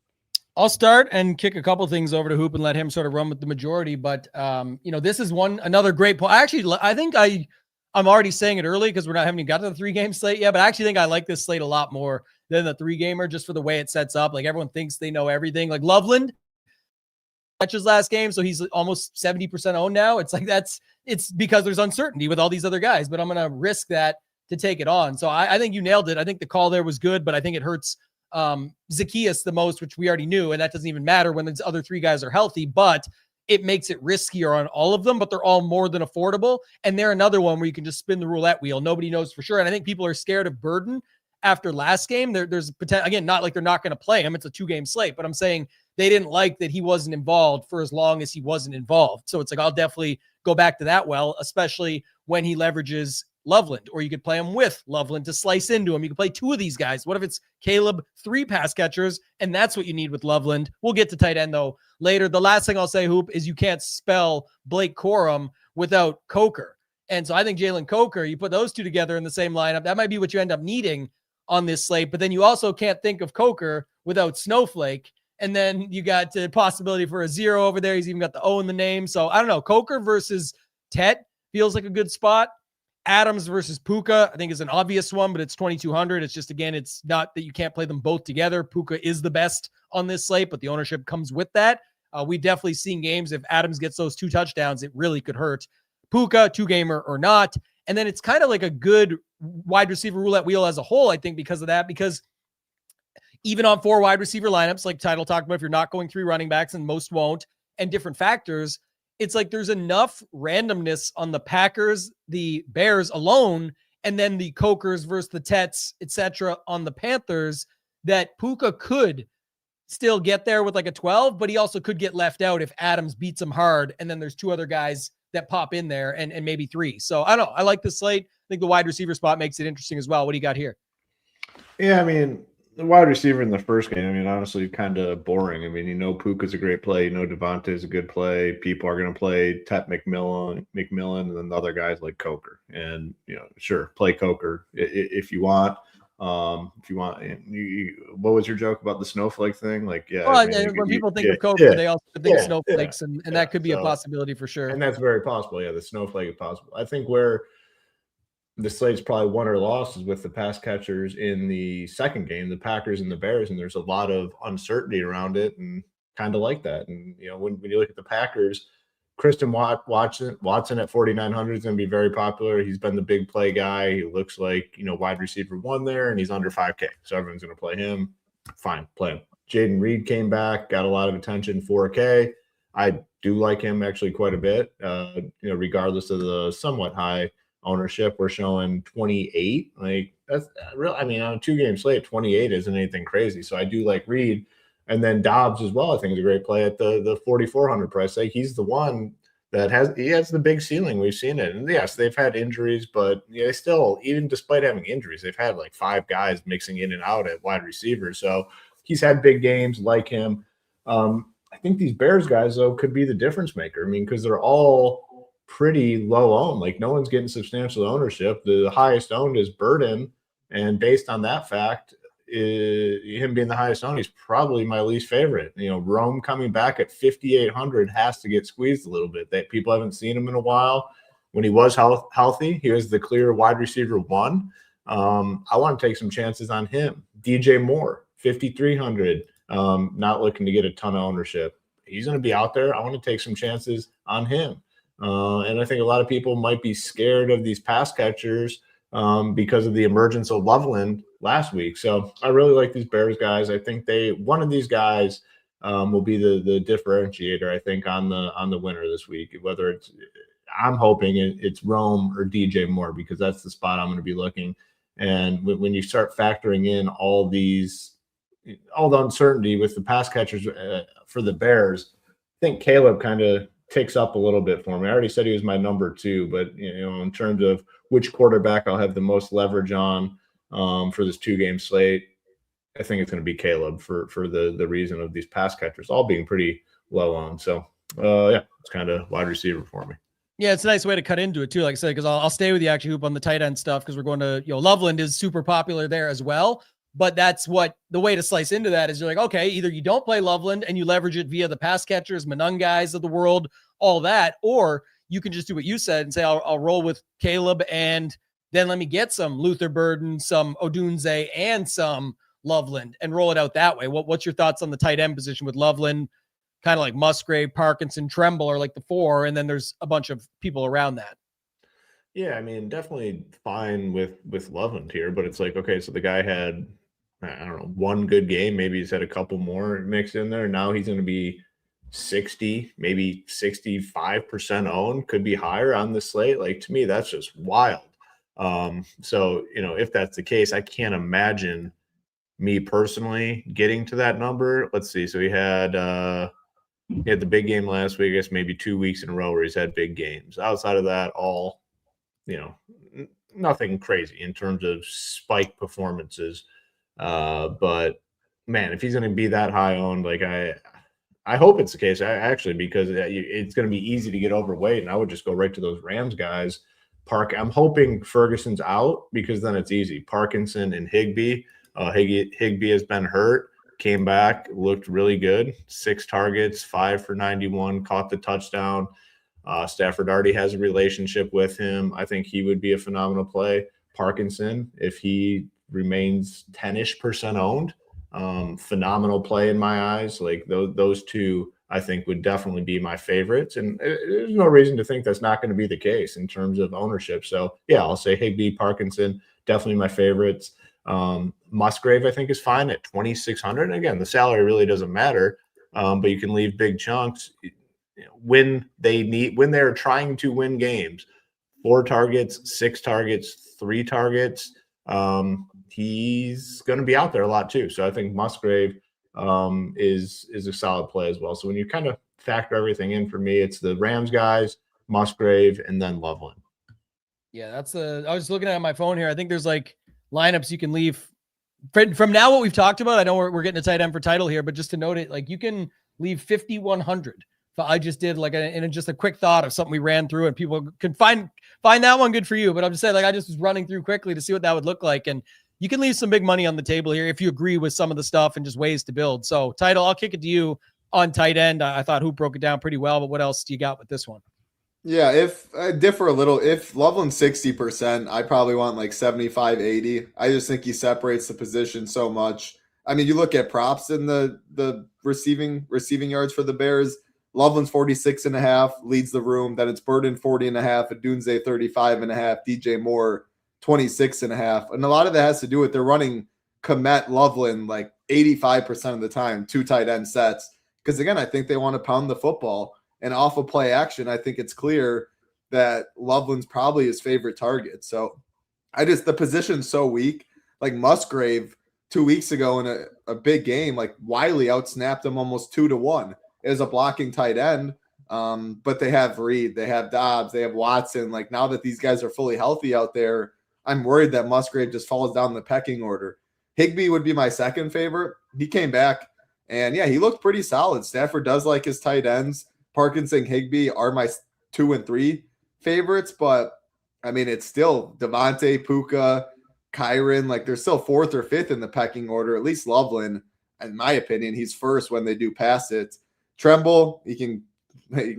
I'll start and kick a couple things over to Hoop and let him sort of run with the majority. But this is another great point. Actually, I think I'm already saying it early because we haven't even got to the 3-game slate yet. But I actually think I like this slate a lot more than the 3-gamer just for the way it sets up. Like everyone thinks they know everything. Like Loveland, catches last game, so he's almost 70% owned now. It's like it's because there's uncertainty with all these other guys, but I'm going to risk that to take it on. So I think you nailed it. I think the call there was good, but I think it hurts Zacchaeus the most, which we already knew, and that doesn't even matter when the other three guys are healthy, but it makes it riskier on all of them, but they're all more than affordable. And they're another one where you can just spin the roulette wheel. Nobody knows for sure. And I think people are scared of Burden after last game. There's potential, again, not like they're not going to play him. It's a 2-game slate, but I'm saying they didn't like that he wasn't involved for as long as he wasn't involved. So it's like, I'll definitely go back to that well, especially when he leverages Loveland, or you could play him with Loveland to slice into him. You could play 2 of these guys. What if it's Caleb, 3 pass catchers, and that's what you need with Loveland? We'll get to tight end though later. The last thing I'll say, Hoop, is you can't spell Blake Corum without Coker. And so I think Jalen Coker, you put those two together in the same lineup, that might be what you end up needing on this slate. But then you also can't think of Coker without Snowflake. And then you got the possibility for a 0 over there. He's even got the O in the name. So I don't know. Coker versus Tet feels like a good spot. Adams versus Puka, I think, is an obvious one, but it's 2,200. It's just, again, it's not that you can't play them both together. Puka is the best on this slate, but the ownership comes with that. We definitely seen games. If Adams gets those 2 touchdowns, it really could hurt Puka, 2-gamer or not. And then it's kind of like a good wide receiver roulette wheel as a whole, I think, because of that, because even on 4 wide receiver lineups, like Title talked about, if you're not going 3 running backs, and most won't, and different factors, it's like there's enough randomness on the Packers, the Bears alone, and then the Cokers versus the Tets, etc. on the Panthers, that Puka could still get there with like a 12, but he also could get left out if Adams beats him hard, and then there's 2 other guys that pop in there, and maybe 3. So I don't know. I like the slate. I think the wide receiver spot makes it interesting as well. What do you got here? Yeah, I mean, the wide receiver in the first game, I mean, honestly, kind of boring. I mean, Puka's a great play. Devontae is a good play. People are going to play Tet McMillan, and then the other guys like Coker. And, sure, play Coker if you want. What was your joke about the snowflake thing? Like, yeah. Well, when people think of Coker, they also think snowflakes, and that could be a possibility for sure. And that's very possible. Yeah, the snowflake is possible. I think where the slate's probably won or lost is with the pass catchers in the second game, the Packers and the Bears, and there's a lot of uncertainty around it, and kind of like that. And when you look at the Packers, Christian Watson at 4,900 is going to be very popular. He's been the big play guy. He looks like wide receiver 1 there, and he's under 5K, so everyone's going to play him. Fine, play him. Jaden Reed came back, got a lot of attention, 4K. I do like him actually quite a bit, regardless of the somewhat high ownership. We're showing 28. Like, that's real. I mean, on a 2-game slate, 28 isn't anything crazy. So I do like Reed. And then Dobbs as well, I think, is a great play at the 4,400 price. Like, he's the one that has the big ceiling. We've seen it. And yes, they've had injuries, but they still, even despite having injuries, they've had like 5 guys mixing in and out at wide receiver. So he's had big games, like him. I think these Bears guys, though, could be the difference maker. I mean, because they're all pretty low owned. Like, no one's getting substantial ownership. The highest owned is Burden, and based on that fact, him being the highest owned, he's probably my least favorite. Rome coming back at 5,800 has to get squeezed a little bit. That people haven't seen him in a while. When he was healthy, he was the clear wide receiver 1. I want to take some chances on him. DJ Moore, 5,300, not looking to get a ton of ownership. He's going to be out there. I want to take some chances on him. And I think a lot of people might be scared of these pass catchers because of the emergence of Loveland last week. So I really like these Bears guys. I think one of these guys will be the differentiator, I think, on the winner this week. Whether I'm hoping it's Rome or DJ Moore, because that's the spot I'm going to be looking. And when you start factoring in all the uncertainty with the pass catchers for the Bears, I think Caleb kind of ticks up a little bit for me. I already said he was my number 2, but in terms of which quarterback I'll have the most leverage on for this 2-game slate, I think it's going to be Caleb for the reason of these pass catchers all being pretty low on. So it's kind of wide receiver for me. Yeah, it's a nice way to cut into it too. Like I said, because I'll stay with you actually, Hoop, on the tight end stuff, because we're going to Loveland is super popular there as well. But that's what the way to slice into that is. You're like, okay, either you don't play Loveland and you leverage it via the pass catchers, Manung guys of the world, all that, or you can just do what you said and say, I'll roll with Caleb, and then let me get some Luther Burden, some Odunze, and some Loveland, and roll it out that way. What's your thoughts on the tight end position with Loveland kind of like Musgrave, Parkinson, Tremble are like the 4, and then there's a bunch of people around that. Yeah, I mean, definitely fine with Loveland here, but it's like, okay, so the guy had, I don't know, one good game. Maybe he's had a couple more mixed in there. Now he's going to be 60, maybe 65% owned, could be higher on the slate. Like, to me, that's just wild. So, if that's the case, I can't imagine me personally getting to that number. Let's see. So he had the big game last week, I guess maybe 2 weeks in a row where he's had big games. Outside of that, all, nothing crazy in terms of spike performances. But man, if he's going to be that high owned, like I hope it's the case. Because it's going to be easy to get overweight, and I would just go right to those Rams guys. I'm hoping Ferguson's out, because then it's easy. Parkinson and Higbee. Higbee has been hurt, came back, looked really good. 6 targets, 5 for 91, caught the touchdown. Stafford already has a relationship with him. I think he would be a phenomenal play. Parkinson, if he remains 10-ish% owned, phenomenal play in my eyes. Like those two, I think, would definitely be my favorites. And there's no reason to think that's not going to be the case in terms of ownership. So yeah, I'll say Higbee, Parkinson, definitely my favorites. Musgrave, I think, is fine at 2,600. And again, the salary really doesn't matter, but you can leave big chunks when they're trying to win games. 4 targets, 6 targets, 3 targets. He's going to be out there a lot too. So I think Musgrave is a solid play as well. So when you kind of factor everything in, for me, it's the Rams guys, Musgrave, and then Loveland. Yeah, I was looking at my phone here. I think there's like lineups you can leave from now. What we've talked about, I know we're getting a tight end for title here, but just to note it, like you can leave 5,100. I just did just a quick thought of something we ran through, and people can find that one good for you. But I'm just saying, like, I just was running through quickly to see what that would look like. And you can leave some big money on the table here if you agree with some of the stuff and just ways to build. So title, I'll kick it to you on tight end. I thought Hoop broke it down pretty well, but what else do you got with this one? Yeah, if I differ a little, if Loveland's 60%, I probably want like 75, 80. I just think he separates the position so much. I mean, you look at props in the receiving yards for the Bears. Loveland's 46.5, leads the room. Then it's Burden 40.5, Adunze 35.5, DJ Moore 26.5. And a lot of that has to do with they're running Kmet Loveland like 85% of the time, 2 tight end sets. Because again, I think they want to pound the football. And off of play action, I think it's clear that Loveland's probably his favorite target. So the position's so weak. Like Musgrave 2 weeks ago in a big game, like Wiley outsnapped him almost 2-1 as a blocking tight end. But they have Reed, they have Dobbs, they have Watson. Like now that these guys are fully healthy out there, I'm worried that Musgrave just falls down the pecking order. Higbee would be my second favorite. He came back and yeah, he looked pretty solid. Stafford does like his tight ends. Parkinson, Higbee are my 2 and 3 favorites, but I mean, it's still Devontae, Puka, Kyron. Like they're still 4th or 5th in the pecking order. At least Loveland, in my opinion, he's first when they do pass it. Tremble, he can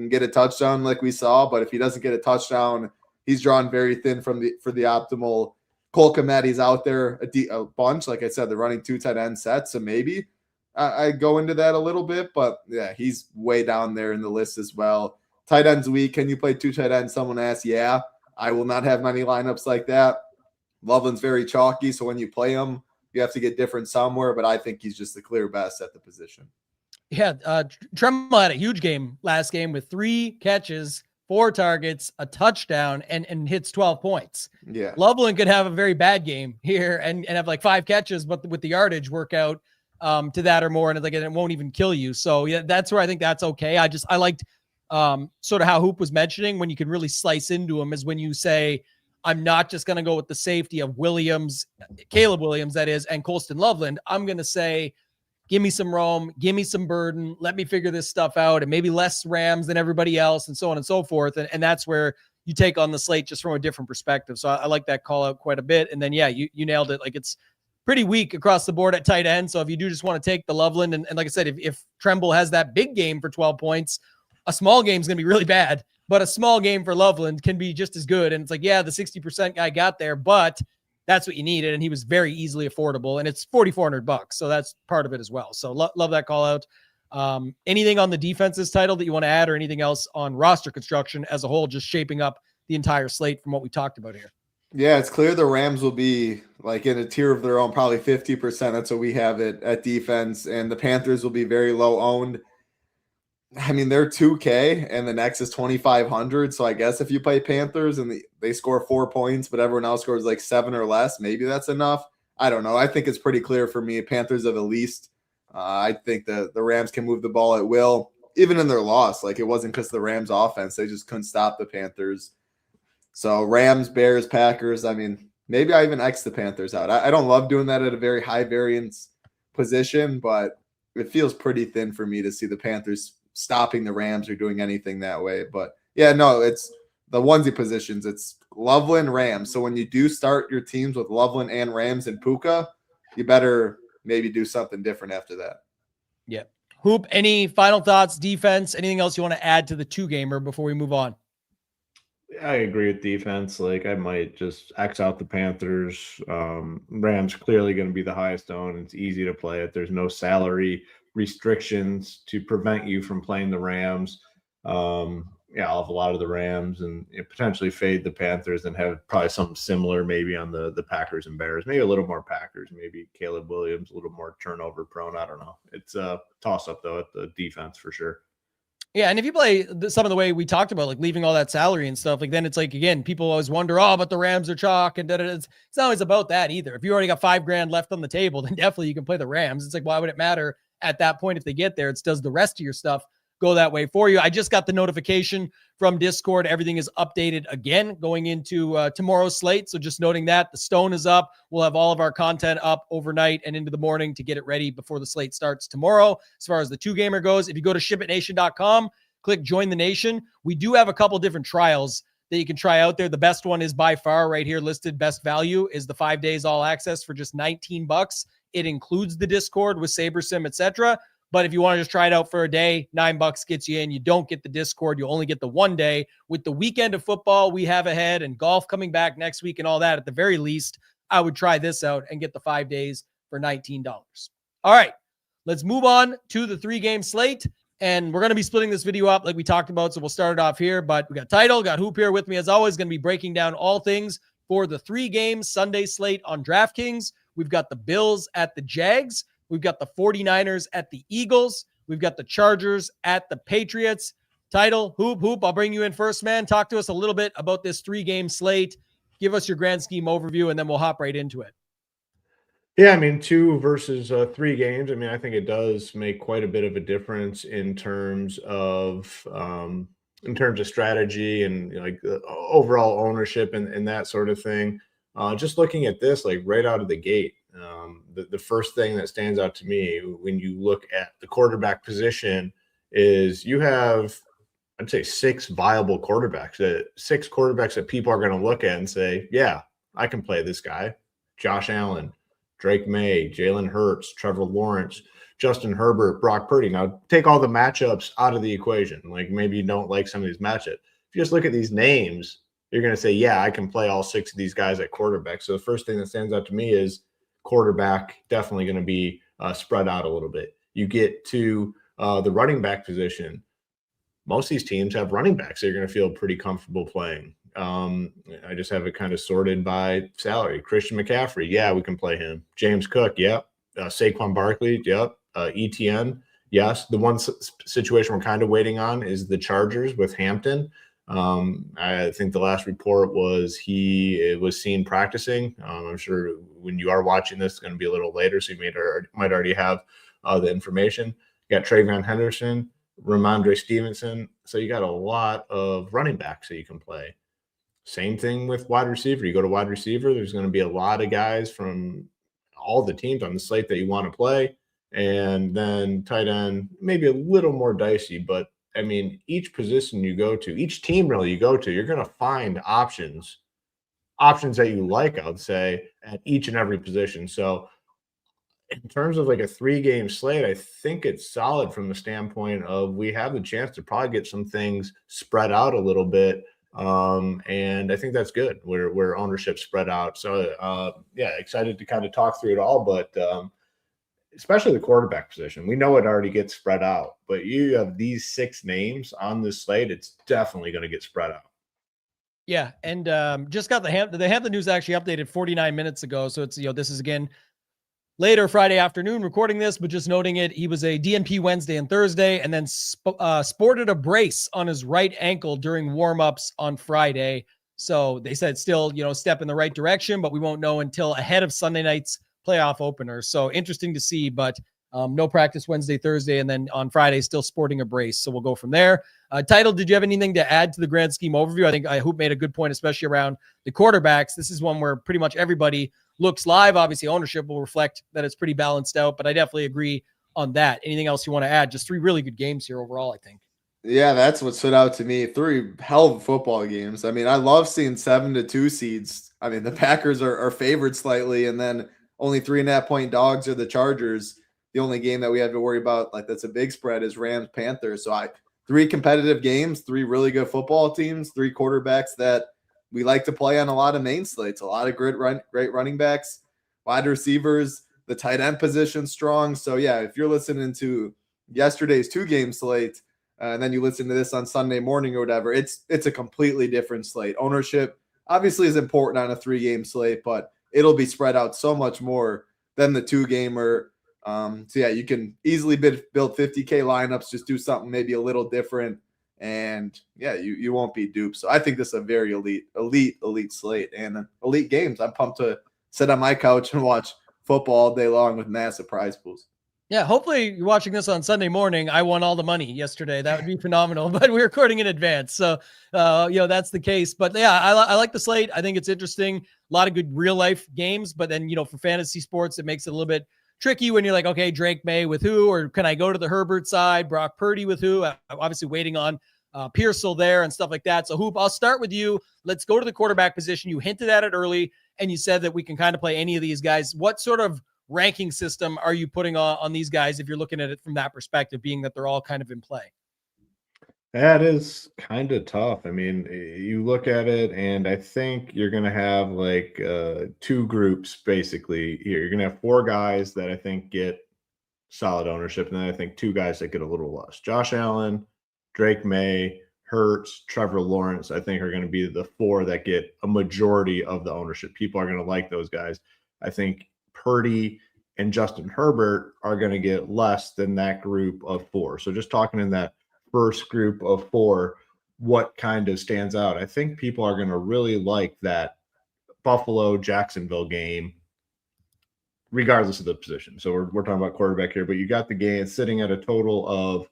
get a touchdown like we saw, but if he doesn't get a touchdown, he's drawn very thin for the optimal. Cole Kmet, he's out there a bunch. Like I said, they're running 2 tight end sets, so maybe I go into that a little bit, but yeah, he's way down there in the list as well. Tight ends week. Can you play 2 tight ends? Someone asked. Yeah, I will not have many lineups like that. Loveland's very chalky, so when you play him, you have to get different somewhere, but I think he's just the clear best at the position. Yeah, Tremble had a huge game last game with 3 catches, 4 targets, a touchdown, and hits 12 points. Yeah. Loveland could have a very bad game here and have like 5 catches, but with the yardage work out to that or more, and it's like it won't even kill you. So yeah, that's where I think that's okay. I liked sort of how Hoop was mentioning when you can really slice into him is when you say, I'm not just going to go with the safety of Caleb Williams, that is, and Colston Loveland. I'm going to say, give me some Rome, give me some Burden, let me figure this stuff out, and maybe less Rams than everybody else, and so on and so forth. And that's where you take on the slate just from a different perspective. So I like that call out quite a bit. And then, yeah, you nailed it. Like it's pretty weak across the board at tight end. So if you do just want to take the Loveland, and like I said, if Tremble has that big game for 12 points, a small game is going to be really bad, but a small game for Loveland can be just as good. And it's like, yeah, the 60% guy got there, but that's what you needed. And he was very easily affordable, and it's $4,400. So that's part of it as well. So love that call out. Anything on the defenses title that you want to add, or anything else on roster construction as a whole, just shaping up the entire slate from what we talked about here? Yeah, it's clear the Rams will be like in a tier of their own, probably 50%. That's what we have it at defense. And the Panthers will be very low owned. I mean, they're 2K and the next is 2,500. So I guess if you play Panthers and they score 4 points, but everyone else scores like 7 or less, maybe that's enough. I don't know. I think it's pretty clear for me. Panthers are the least. I think the Rams can move the ball at will, even in their loss. Like, it wasn't because the Rams offense. They just couldn't stop the Panthers. So Rams, Bears, Packers. I mean, maybe I even X the Panthers out. I don't love doing that at a very high variance position, but it feels pretty thin for me to see the Panthers stopping the Rams or doing anything that way. But yeah, no, it's the onesie positions. It's Loveland, Rams. So when you do start your teams with Loveland and Rams and Puka, you better maybe do something different after that. Yeah. Hoop, any final thoughts, defense, anything else you want to add to the 2-gamer before we move on? I agree with defense. Like, I might just X out the Panthers. Rams clearly going to be the highest owned. It's easy to play it. There's no salary restrictions to prevent you from playing the Rams. Yeah, I'll have a lot of the Rams and potentially fade the Panthers and have probably something similar maybe on the Packers and Bears. Maybe a little more Packers. Maybe Caleb Williams, a little more turnover prone. I don't know. It's a toss-up, though, at the defense for sure. Yeah, and if you play some of the way we talked about, like leaving all that salary and stuff, like then it's like, again, people always wonder, oh, but the Rams are chalk and da-da-da. It's not always about that either. If you already got $5,000 left on the table, then definitely you can play the Rams. It's like, why would it matter at that point if they get there? It's does the rest of your stuff go that way for you? I just got the notification from Discord. Everything is updated again going into tomorrow's slate. So just noting that the stone is up. We'll have all of our content up overnight and into the morning to get it ready before the slate starts tomorrow. As far as the 2-gamer goes, if you go to shipitnation.com, click join the nation. We do have a couple different trials that you can try out there. The best one is by far right here listed. Best value is the 5 days all access for just $19. It includes the Discord with SaberSim, etc. But if you want to just try it out for a day, $9 gets you in. You don't get the Discord. You only get the 1 day. With the weekend of football we have ahead and golf coming back next week and all that, at the very least, I would try this out and get the 5 days for $19. All right, let's move on to the 3-game slate. And we're going to be splitting this video up like we talked about. So we'll start it off here, but we got Title, got Hoop here with me as always, going to be breaking down all things for the 3-game Sunday slate on DraftKings. We've got the Bills at the Jags. We've got the 49ers at the Eagles. We've got the Chargers at the Patriots. Title, Hoop, I'll bring you in first, man. Talk to us a little bit about this 3-game slate. Give us your grand scheme overview, and then we'll hop right into it. Yeah, I mean, 2 versus 3 games. I mean, I think it does make quite a bit of a difference in terms of strategy and like overall ownership and that sort of thing. Just looking at this, like right out of the gate, the first thing that stands out to me when you look at the quarterback position is you have, I'd say, 6 viable quarterbacks. 6 quarterbacks that people are going to look at and say, yeah, I can play this guy. Josh Allen, Drake May, Jalen Hurts, Trevor Lawrence, Justin Herbert, Brock Purdy. Now, take all the matchups out of the equation. Like, maybe you don't like some of these matchups. If you just look at these names, you're going to say, yeah, I can play all 6 of these guys at quarterback. So the first thing that stands out to me is quarterback definitely going to be spread out a little bit. You get to the running back position. Most of these teams have running backs they're going to feel pretty comfortable playing. I just have it kind of sorted by salary. Christian McCaffrey, yeah, we can play him. James Cook, yep. Saquon Barkley, yep. ETN, yes. The one situation we're kind of waiting on is the Chargers with Hampton. I think the last report was he was seen practicing. I'm sure when you are watching this, it's going to be a little later, so you might already have the information. You got Travion Henderson, Ramondre Stevenson. So you got a lot of running backs that you can play. Same thing with wide receiver. You go to wide receiver, there's going to be a lot of guys from all the teams on the slate that you want to play. And then tight end, maybe a little more dicey, but I mean, each position you go to, each team really you go to, you're going to find options that you like, I would say, at each and every position. So in terms of like a 3-game slate, I think it's solid from the standpoint of we have the chance to probably get some things spread out a little bit. And I think that's good where ownership spread out. So yeah, excited to kind of talk through it all, but especially the quarterback position. We know it already gets spread out, but you have these 6 names on this slate. It's definitely going to get spread out. Yeah, and just got the Hampton News actually updated 49 minutes ago. So it's, this is again later Friday afternoon recording this, but just noting it. He was a DNP Wednesday and Thursday, and then sported a brace on his right ankle during warmups on Friday. So they said still, step in the right direction, but we won't know until ahead of Sunday night's playoff opener. So interesting to see, but no practice Wednesday, Thursday, and then on Friday still sporting a brace. So we'll go from there. Title, did you have anything to add to the grand scheme overview? I think Hoop made a good point, especially around the quarterbacks. This is one where pretty much everybody looks live. Obviously, ownership will reflect that it's pretty balanced out, but I definitely agree on that. Anything else you want to add? Just 3 really good games here overall, I think. Yeah, that's what stood out to me. 3 hell of football games. I mean, I love seeing 7-2 seeds. I mean, the Packers are favored slightly, and then only 3.5-point dogs are the Chargers. The only game that we have to worry about, like that's a big spread, is Rams-Panthers. So 3 competitive games, 3 really good football teams, 3 quarterbacks that we like to play on a lot of main slates, a lot of great running backs, wide receivers, the tight end position strong. So yeah, if you're listening to yesterday's 2-game slate, and then you listen to this on Sunday morning or whatever, it's a completely different slate. Ownership obviously is important on a 3-game slate, but it'll be spread out so much more than the 2-gamer. So yeah, you can easily build 50K lineups, just do something maybe a little different, and yeah, you won't be duped. So I think this is a very elite slate and elite games. I'm pumped to sit on my couch and watch football all day long with massive prize pools. Yeah, hopefully you're watching this on Sunday morning. I won all the money yesterday. That would be phenomenal, but we're recording in advance. So, that's the case. But yeah, I like the slate. I think it's interesting. A lot of good real life games, but then, for fantasy sports, it makes it a little bit tricky when you're like, okay, Drake May with who, or can I go to the Herbert side, Brock Purdy with who? I'm obviously waiting on Pearsall there and stuff like that. So Hoop, I'll start with you. Let's go to the quarterback position. You hinted at it early, and you said that we can kind of play any of these guys. What sort of ranking system are you putting on these guys if you're looking at it from that perspective, being that they're all kind of in play? That is kind of tough. I mean, you look at it, and I think you're going to have like 2 groups basically here. You're going to have 4 guys that I think get solid ownership, and then I think 2 guys that get a little less. Josh Allen, Drake May, Hurts, Trevor Lawrence, I think are going to be the 4 that get a majority of the ownership. People are going to like those guys. I think Purdy and Justin Herbert are going to get less than that group of 4. So just talking in that first group of 4, what kind of stands out? I think people are going to really like that Buffalo-Jacksonville game, regardless of the position. So we're talking about quarterback here, but you got the game sitting at a total of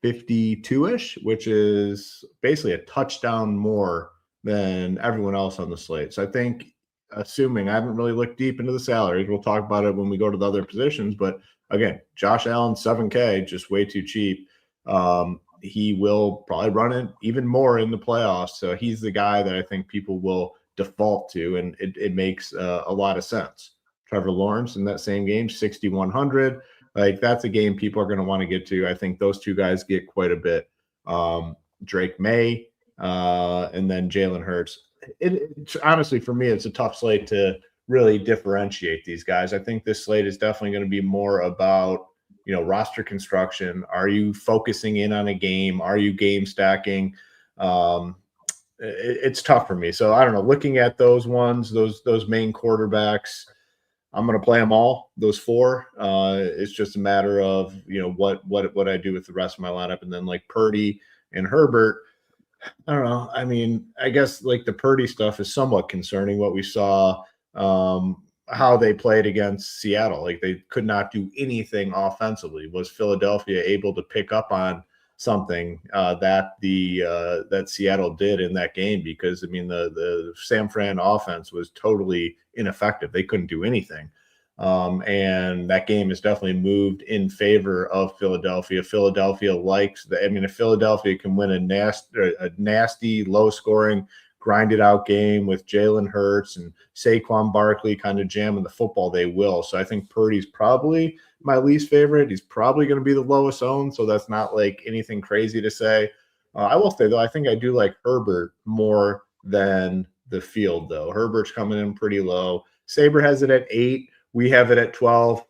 52-ish, which is basically a touchdown more than everyone else on the slate. So I think, assuming, I haven't really looked deep into the salaries, we'll talk about it when we go to the other positions, but again, Josh Allen, 7K, just way too cheap. He will probably run it even more in the playoffs. So he's the guy that I think people will default to, and it makes a lot of sense. Trevor Lawrence in that same game, 6,100. Like, that's a game people are going to want to get to. I think those 2 guys get quite a bit. Drake May, and then Jalen Hurts. It's honestly, for me, it's a tough slate to really differentiate these guys. I think this slate is definitely going to be more about, roster construction. Are you focusing in on a game? Are you game stacking? It's tough for me. So I don't know, looking at those ones, those main quarterbacks, I'm going to play them all, those 4. It's just a matter of, what I do with the rest of my lineup. And then like Purdy and Herbert, I don't know. I mean, I guess like the Purdy stuff is somewhat concerning. What we saw, how they played against Seattle, like they could not do anything offensively. Was Philadelphia able to pick up on something that Seattle did in that game? Because I mean, the San Fran offense was totally ineffective. They couldn't do anything. And that game is definitely moved in favor of Philadelphia. Philadelphia likes that. I mean, if Philadelphia can win a nasty, low-scoring, grinded-out game with Jalen Hurts and Saquon Barkley kind of jamming the football, they will. So I think Purdy's probably my least favorite. He's probably going to be the lowest owned, so that's not like anything crazy to say. I will say, though, I think I do like Herbert more than the field, though. Herbert's coming in pretty low. Sabre has it at 8. We have it at 12.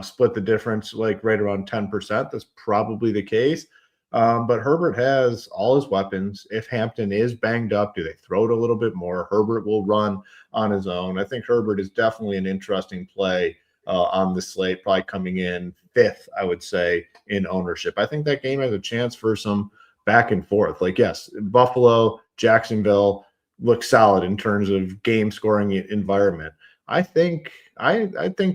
split the difference like right around 10%. That's probably the case. But Herbert has all his weapons. If Hampton is banged up, do they throw it a little bit more? Herbert will run on his own. I think Herbert is definitely an interesting play on the slate, probably coming in 5th, I would say, in ownership. I think that game has a chance for some back and forth. Like, yes, Buffalo, Jacksonville look solid in terms of game scoring environment. I think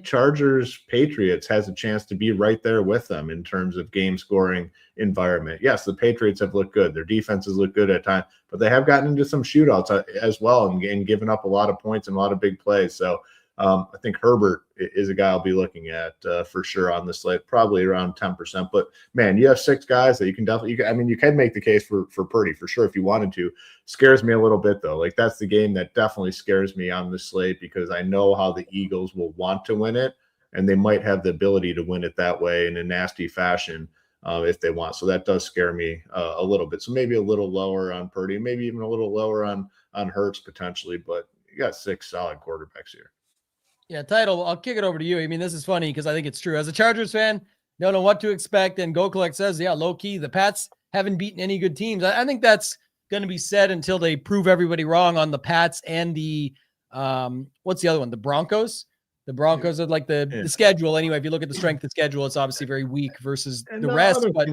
Chargers Patriots has a chance to be right there with them in terms of game scoring environment. Yes, the Patriots have looked good. Their defenses look good at times, but they have gotten into some shootouts as well and given up a lot of points and a lot of big plays. So I think Herbert is a guy I'll be looking at for sure on the slate, probably around 10%. But man, you have 6 guys that you can definitely. You can make the case for Purdy for sure if you wanted to. Scares me a little bit though. Like that's the game that definitely scares me on the slate because I know how the Eagles will want to win it, and they might have the ability to win it that way in a nasty fashion if they want. So that does scare me a little bit. So maybe a little lower on Purdy, maybe even a little lower on Hurts potentially. But you got 6 solid quarterbacks here. Yeah, Title, I'll kick it over to you. I mean, this is funny because I think it's true. As a Chargers fan, don't know what to expect. And Go Collect says, yeah, low key, the Pats haven't beaten any good teams. I think that's going to be said until they prove everybody wrong on the Pats and the, what's the other one? The Broncos. The Broncos are like the schedule. Anyway, if you look at the strength of the schedule, it's obviously very weak versus the rest. But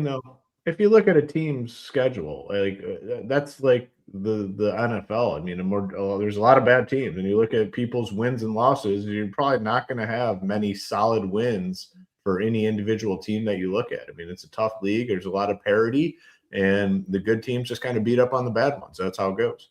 if you look at a team's schedule, like that's like the NFL. I mean, there's a lot of bad teams, and you look at people's wins and losses, you're probably not going to have many solid wins for any individual team that you look at. I mean, it's a tough league. There's a lot of parity, and the good teams just kind of beat up on the bad ones. That's how it goes.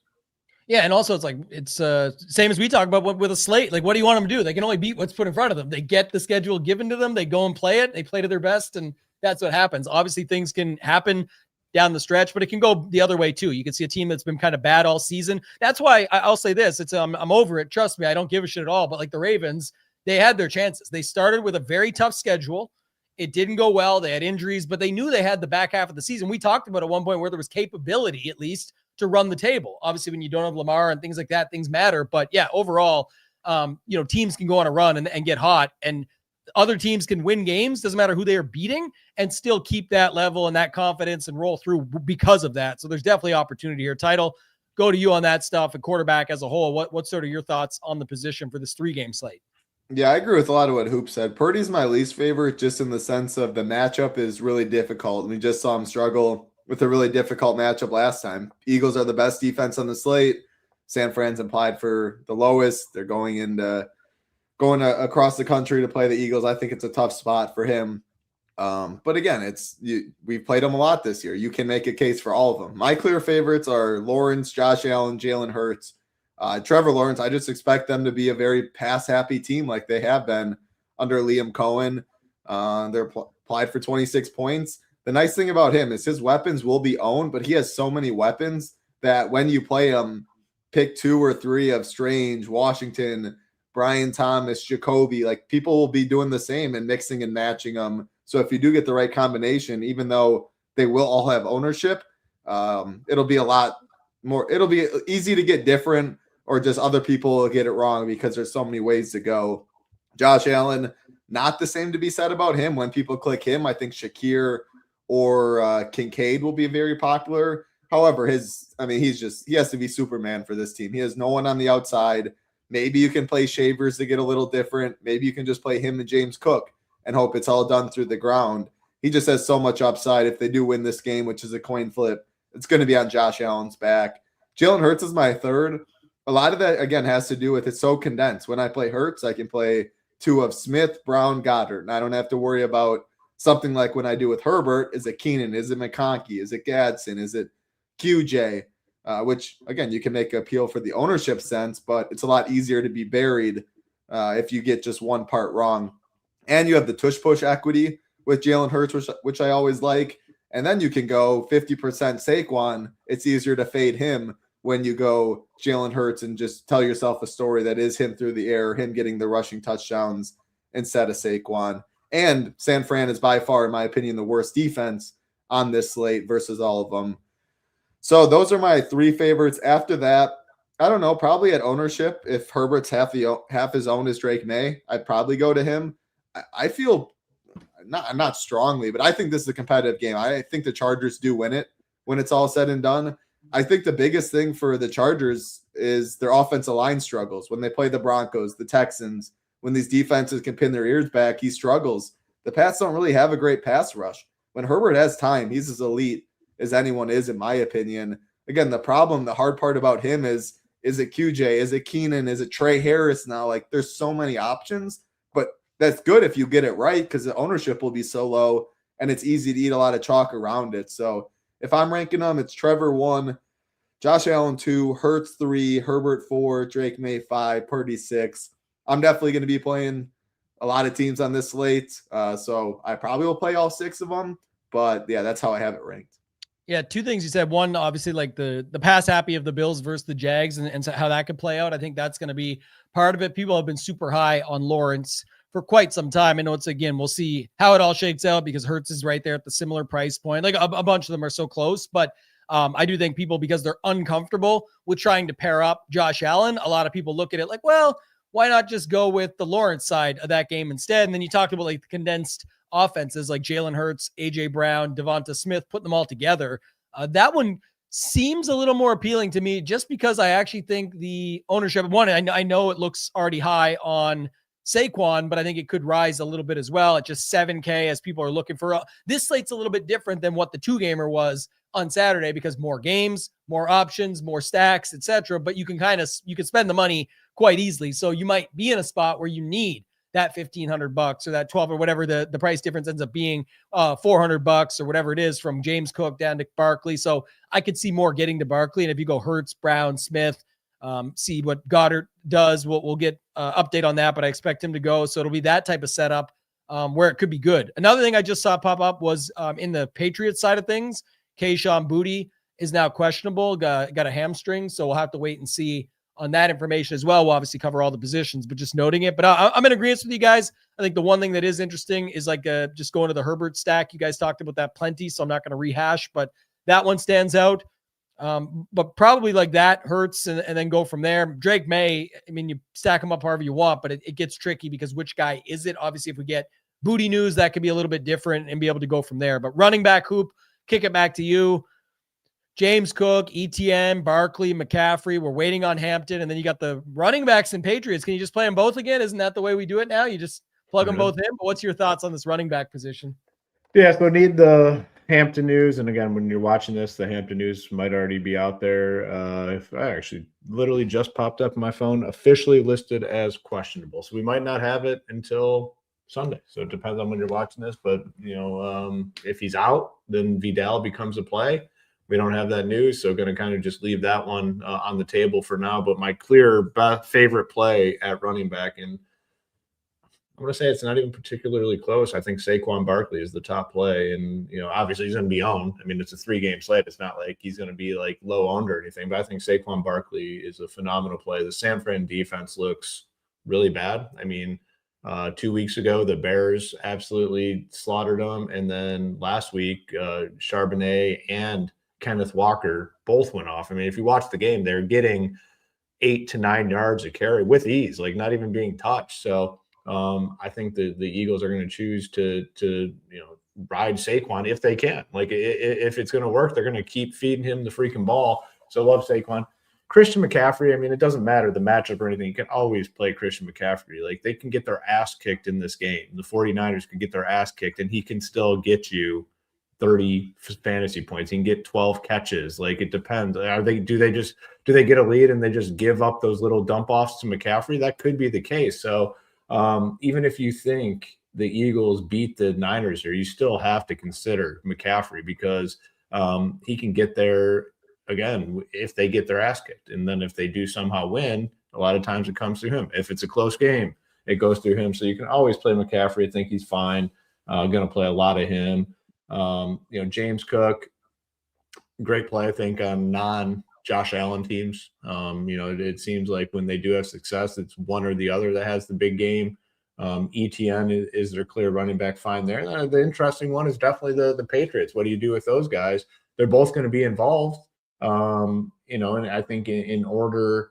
Yeah, and also it's same as we talk about with a slate. Like, what do you want them to do? They can only beat what's put in front of them. They get the schedule given to them. They go and play it. They play to their best, and that's what happens. Obviously, things can happen down the stretch, but it can go the other way too. You can see a team that's been kind of bad all season. That's why I'll say this. It's I'm over it. Trust me, I don't give a shit at all. But like the Ravens, they had their chances. They started with a very tough schedule. It didn't go well. They had injuries, but they knew they had the back half of the season. We talked about at one point where there was capability, at least, to run the table. Obviously, when you don't have Lamar and things like that, things matter. But yeah, overall, teams can go on a run and get hot, and other teams can win games. Doesn't matter who they are beating, and still keep that level and that confidence and roll through because of that. So there's definitely opportunity here. Title, go to you on that stuff and quarterback as a whole. What's sort of your thoughts on the position for this 3-game slate? Yeah, I agree with a lot of what Hoop said. Purdy's my least favorite just in the sense of the matchup is really difficult. We just saw him struggle with a really difficult matchup last time. Eagles are the best defense on the slate. San Fran's implied for the lowest. They're going across the country to play the Eagles. I think it's a tough spot for him. But again, we've played them a lot this year. You can make a case for all of them. My clear favorites are Lawrence, Josh Allen, Jalen Hurts. Trevor Lawrence, I just expect them to be a very pass-happy team like they have been under Liam Cohen. They're applied for 26 points. The nice thing about him is his weapons will be owned, but he has so many weapons that when you play him, pick 2 or 3 of Strange, Washington, Brian Thomas, Jacoby, like people will be doing the same and mixing and matching them. So if you do get the right combination, even though they will all have ownership, it'll be a lot more, it'll be easy to get different or just other people get it wrong because there's so many ways to go. Josh Allen, not the same to be said about him. When people click him, I think Shakir or Kincaid will be very popular. However, he has to be Superman for this team. He has no one on the outside. Maybe you can play Shavers to get a little different. Maybe you can just play him and James Cook and hope it's all done through the ground. He just has so much upside. If they do win this game, which is a coin flip, it's going to be on Josh Allen's back. Jalen Hurts is my third. A lot of that, again, has to do with it's so condensed. When I play Hurts, I can play 2 of Smith, Brown, Goddard, and I don't have to worry about something like when I do with Herbert. Is it Keenan? Is it McConkey? Is it Gadsden? Is it QJ? Which, again, you can make an appeal for the ownership sense, but it's a lot easier to be buried if you get just one part wrong. And you have the tush-push equity with Jalen Hurts, which I always like. And then you can go 50% Saquon. It's easier to fade him when you go Jalen Hurts and just tell yourself a story that is him through the air, him getting the rushing touchdowns instead of Saquon. And San Fran is by far, in my opinion, the worst defense on this slate versus all of them. So those are my 3 favorites. After that, I don't know, probably at ownership, if Herbert's half his own as Drake May, I'd probably go to him. I feel not strongly, but I think this is a competitive game. I think the Chargers do win it when it's all said and done. I think the biggest thing for the Chargers is their offensive line struggles. When they play the Broncos, the Texans, when these defenses can pin their ears back, he struggles. The Pats don't really have a great pass rush. When Herbert has time, he's as elite as anyone is, in my opinion. Again, the hard part about him is it QJ? Is it Keenan? Is it Trey Harris now? Like, there's so many options, but that's good if you get it right because the ownership will be so low and it's easy to eat a lot of chalk around it. So if I'm ranking them, it's Trevor 1, Josh Allen 2, Hurts 3, Herbert 4, Drake May 5, Purdy 6. I'm definitely going to be playing a lot of teams on this slate, so I probably will play all 6 of them. But yeah, that's how I have it ranked. Yeah, 2 things you said. One, obviously, like the pass happy of the Bills versus the Jags and so how that could play out. I think that's going to be part of it. People have been super high on Lawrence for quite some time. I know we'll see how it all shakes out because Hurts is right there at the similar price point. Like a bunch of them are so close, but I do think people, because they're uncomfortable with trying to pair up Josh Allen, a lot of people look at it like, well, why not just go with the Lawrence side of that game instead? And then you talked about like the condensed offenses like Jalen Hurts, AJ Brown, Devonta Smith, putting them all together. That one seems a little more appealing to me just because I actually think the ownership, one, I know it looks already high on Saquon, but I think it could rise a little bit as well at just 7K as people are looking for. This slate's a little bit different than what the 2-gamer was on Saturday because more games, more options, more stacks, etc. But you can spend the money quite easily. So you might be in a spot where you need that $1,500 or that 12 or whatever the price difference ends up being, $400 or whatever it is from James Cook down to Barkley. So I could see more getting to Barkley. And if you go Hurts, Brown, Smith, see what Goddard does, we'll get update on that, but I expect him to go. So it'll be that type of setup where it could be good. Another thing I just saw pop up was in the Patriots side of things, Kayshon Boutte is now questionable, got a hamstring. So we'll have to wait and see on that information as well. We'll obviously cover all the positions, but just noting it. But I'm in agreement with you guys. I think the one thing that is interesting is like just going to the Herbert stack. You guys talked about that plenty, so I'm not going to rehash, but that one stands out. But probably like that Hurts and then go from there. Drake May, I mean, you stack them up however you want, but it gets tricky because which guy is it? Obviously, if we get Boutte news, that could be a little bit different and be able to go from there. But running back hoop, kick it back to you. James Cook, ETN, Barkley, McCaffrey. We're waiting on Hampton. And then you got the running backs and Patriots. Can you just play them both again? Isn't that the way we do it now? You just plug them both in. But what's your thoughts on this running back position? Yeah, so need the Hampton news. And again, when you're watching this, the Hampton news might already be out there. If I actually literally just popped up on my phone, officially listed as questionable. So we might not have it until Sunday. So it depends on when you're watching this. But, if he's out, then Vidal becomes a play. We don't have that news, so going to kind of just leave that one on the table for now. But my clear favorite play at running back, and I'm going to say it's not even particularly close. I think Saquon Barkley is the top play, and obviously he's going to be owned. I mean, it's a 3-game slate. It's not like he's going to be like low owned or anything. But I think Saquon Barkley is a phenomenal play. The San Fran defense looks really bad. I mean, 2 weeks ago, the Bears absolutely slaughtered them, and then last week, Charbonnet and Kenneth Walker both went off. I mean, if you watch the game, they're getting 8 to 9 yards a carry with ease, like not even being touched. So I think the Eagles are going to choose to ride Saquon if they can. Like if it's going to work, they're going to keep feeding him the freaking ball. So love Saquon. Christian McCaffrey, I mean, it doesn't matter the matchup or anything. You can always play Christian McCaffrey. Like they can get their ass kicked in this game. The 49ers can get their ass kicked and he can still get you 30 fantasy points. He can get 12 catches. Like it depends. Do they get a lead and they just give up those little dump offs to McCaffrey? That could be the case. So even if you think the Eagles beat the Niners here, you still have to consider McCaffrey because he can get there again if they get their ass kicked. And then if they do somehow win, a lot of times it comes through him. If it's a close game, it goes through him. So you can always play McCaffrey. I think he's fine. Going to play a lot of him. James Cook, great play, I think, on non-Josh Allen teams. It seems like when they do have success, it's one or the other that has the big game. ETN is their clear running back fine there. The interesting one is definitely the Patriots. What do you do with those guys? They're both going to be involved. And I think in order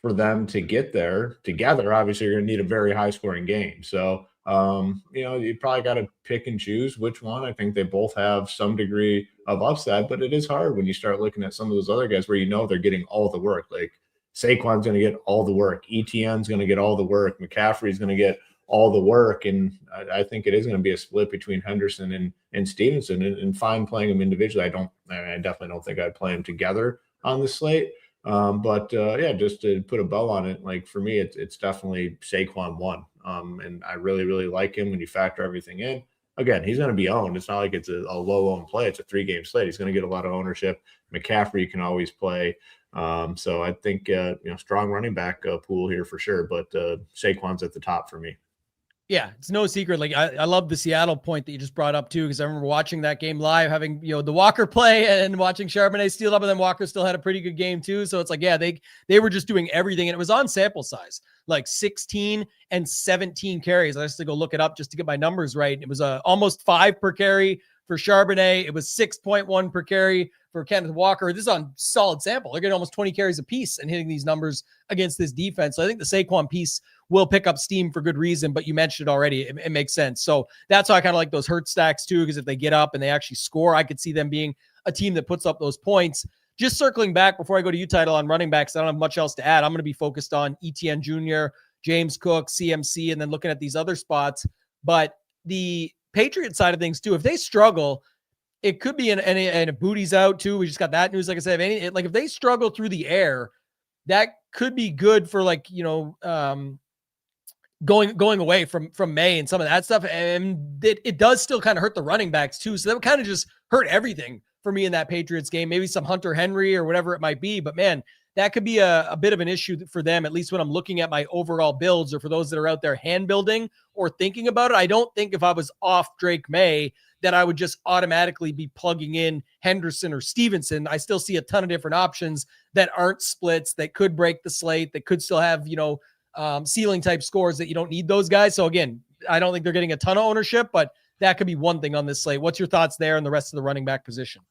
for them to get there together, obviously you're going to need a very high-scoring game. So You probably got to pick and choose which one. I think they both have some degree of upside, but it is hard when you start looking at some of those other guys where they're getting all the work. Like Saquon's going to get all the work. ETN's going to get all the work. McCaffrey's going to get all the work. And I think it is going to be a split between Henderson and Stevenson, and fine playing them individually. I definitely don't think I'd play them together on the slate. Just to put a bow on it, like for me, it's definitely Saquon 1. And I really, really like him when you factor everything in. Again, he's going to be owned. It's not like it's a low-owned play. It's a 3-game slate. He's going to get a lot of ownership. McCaffrey you can always play. So I think, strong running back pool here for sure. But Saquon's at the top for me. Yeah, it's no secret. Like I love the Seattle point that you just brought up too, because I remember watching that game live, having the Walker play and watching Charbonnet steal up, and then Walker still had a pretty good game too. So it's like, yeah, they were just doing everything, and it was on sample size, like 16 and 17 carries. I just to go look it up just to get my numbers right. It was almost 5 per carry for Charbonnet. It was 6.1 per carry for Kenneth Walker. This is on solid sample. They're getting almost 20 carries a piece and hitting these numbers against this defense. So I think the Saquon piece will pick up steam for good reason, but you mentioned it already. It makes sense. So that's why I kind of like those hurt stacks too, because if they get up and they actually score, I could see them being a team that puts up those points. Just circling back before I go to you, Title, on running backs, I don't have much else to add. I'm going to be focused on ETN Jr., James Cook, CMC, and then looking at these other spots. But the Patriot side of things too, if they struggle, it could be and if Booty's out too. We just got that news. Like I said, if they struggle through the air, that could be good for going away from May and some of that stuff. And it does still kind of hurt the running backs too. So that would kind of just hurt everything for me in that Patriots game. Maybe some Hunter Henry or whatever it might be. But man, that could be a bit of an issue for them, at least when I'm looking at my overall builds, or for those that are out there hand building or thinking about it. I don't think if I was off Drake May that I would just automatically be plugging in Henderson or Stevenson. I still see a ton of different options that aren't splits, that could break the slate, that could still have, ceiling type scores that you don't need those guys. So again, I don't think they're getting a ton of ownership, but that could be one thing on this slate. What's your thoughts there and the rest of the running back position?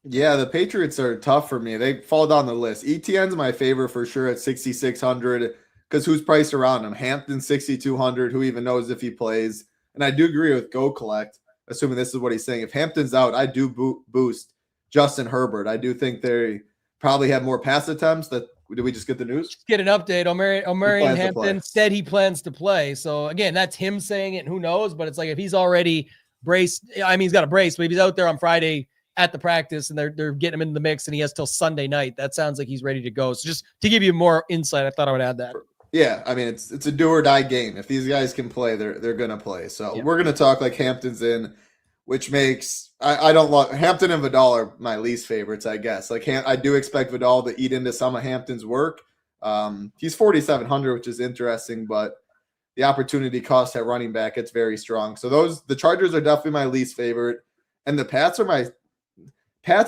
Yeah, the Patriots are tough for me. They fall down the list. ETN's my favorite for sure at 6,600, because who's priced around him? Hampton 6,200. Who even knows if he plays? And I do agree with Go Collect, assuming this is what he's saying. If Hampton's out, I do boost Justin Herbert. I do think they probably have more pass attempts. Did we just get the news? Just get an update. Omarion Hampton said he plans to play. So again, that's him saying it, and who knows? But it's like, if he's already braced, he's got a brace, but if he's out there on Friday at the practice and they're getting him into the mix and he has till Sunday night, that sounds like he's ready to go. So just to give you more insight, I thought I would add that. Yeah, it's a do or die game. If these guys can play, they're gonna play. So We're gonna talk like Hampton's in, which makes I don't love Hampton and Vidal are my least favorites, I guess. Like I do expect Vidal to eat into some of Hampton's work. He's 4,700, which is interesting, but the opportunity cost at running back, it's very strong. So the Chargers are definitely my least favorite, and the Pats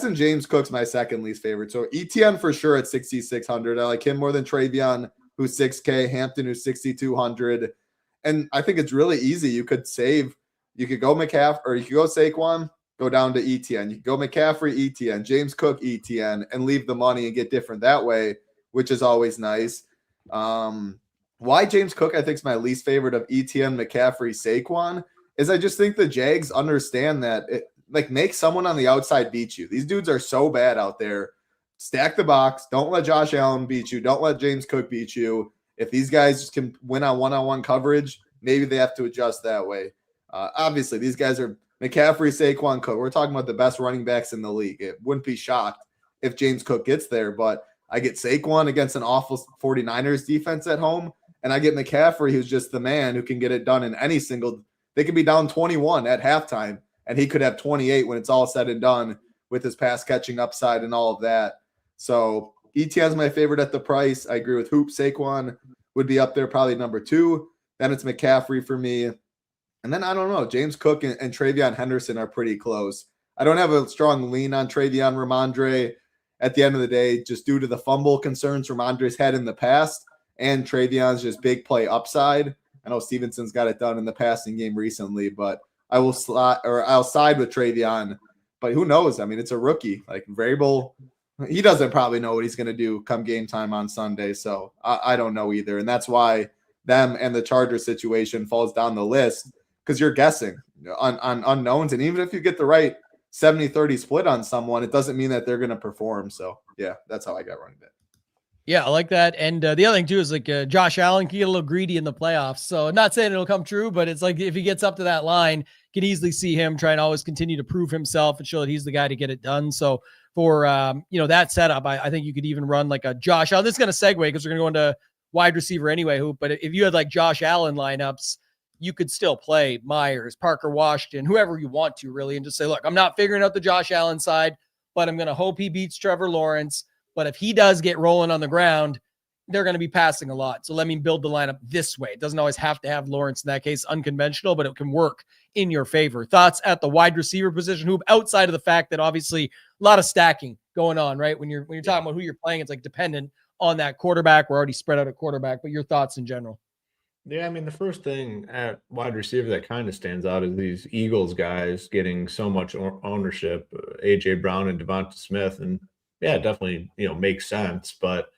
and James Cook's my second least favorite. So ETN for sure at 6,600. I like him more than Travion, who's 6K, Hampton, who's 6,200. And I think it's really easy. You could go McCaffrey, or you could go Saquon, go down to ETN. You could go McCaffrey, ETN, James Cook, ETN, and leave the money and get different that way, which is always nice. Why James Cook, I think, is my least favorite of ETN, McCaffrey, Saquon, is I just think the Jags understand that make someone on the outside beat you. These dudes are so bad out there. Stack the box. Don't let Josh Allen beat you. Don't let James Cook beat you. If these guys can win on one-on-one coverage, maybe they have to adjust that way. Obviously, these guys are McCaffrey, Saquon, Cook. We're talking about the best running backs in the league. It wouldn't be shocked if James Cook gets there, but I get Saquon against an awful 49ers defense at home, and I get McCaffrey, who's just the man who can get it done in any single – they could be down 21 at halftime, and he could have 28 when it's all said and done with his pass catching upside and all of that. So ETN's my favorite at the price. I agree with Hoop. Saquon would be up there, probably number 2. Then it's McCaffrey for me. And then I don't know. James Cook and Travion Henderson are pretty close. I don't have a strong lean on Travion Ramondre at the end of the day, just due to the fumble concerns Ramondre's had in the past, and Travion's just big play upside. I know Stevenson's got it done in the passing game recently, but I'll side with Travion. But who knows? It's a rookie. Like Vrabel, he doesn't probably know what he's going to do come game time on Sunday. So I don't know either. And that's why them and the Charger situation falls down the list because you're guessing on unknowns. And even if you get the right 70-30 split on someone, it doesn't mean that they're going to perform. So yeah, that's how I got running back. Yeah, I like that. And the other thing too is like Josh Allen can get a little greedy in the playoffs. So not saying it'll come true, but it's like if he gets up to that line, can easily see him trying to always continue to prove himself and show that he's the guy to get it done. So for that setup, I think you could even run like a Josh Allen. This is going to segue because we're going to go into wide receiver anyway, Hoop. But if you had like Josh Allen lineups, you could still play Myers, Parker Washington, whoever you want to really, and just say, look, I'm not figuring out the Josh Allen side, but I'm going to hope he beats Trevor Lawrence. But if he does get rolling on the ground, they're going to be passing a lot. So let me build the lineup this way. It doesn't always have to have Lawrence in that case, unconventional, but it can work in your favor. Thoughts at the wide receiver position, Hoop, outside of the fact that obviously a lot of stacking going on, right? When you're talking about who you're playing, it's like dependent on that quarterback. We're already spread out at quarterback, but your thoughts in general. Yeah, I mean, the first thing at wide receiver that kind of stands out is these Eagles guys getting so much ownership, A.J. Brown and Devonta Smith. And yeah, it definitely, makes sense. But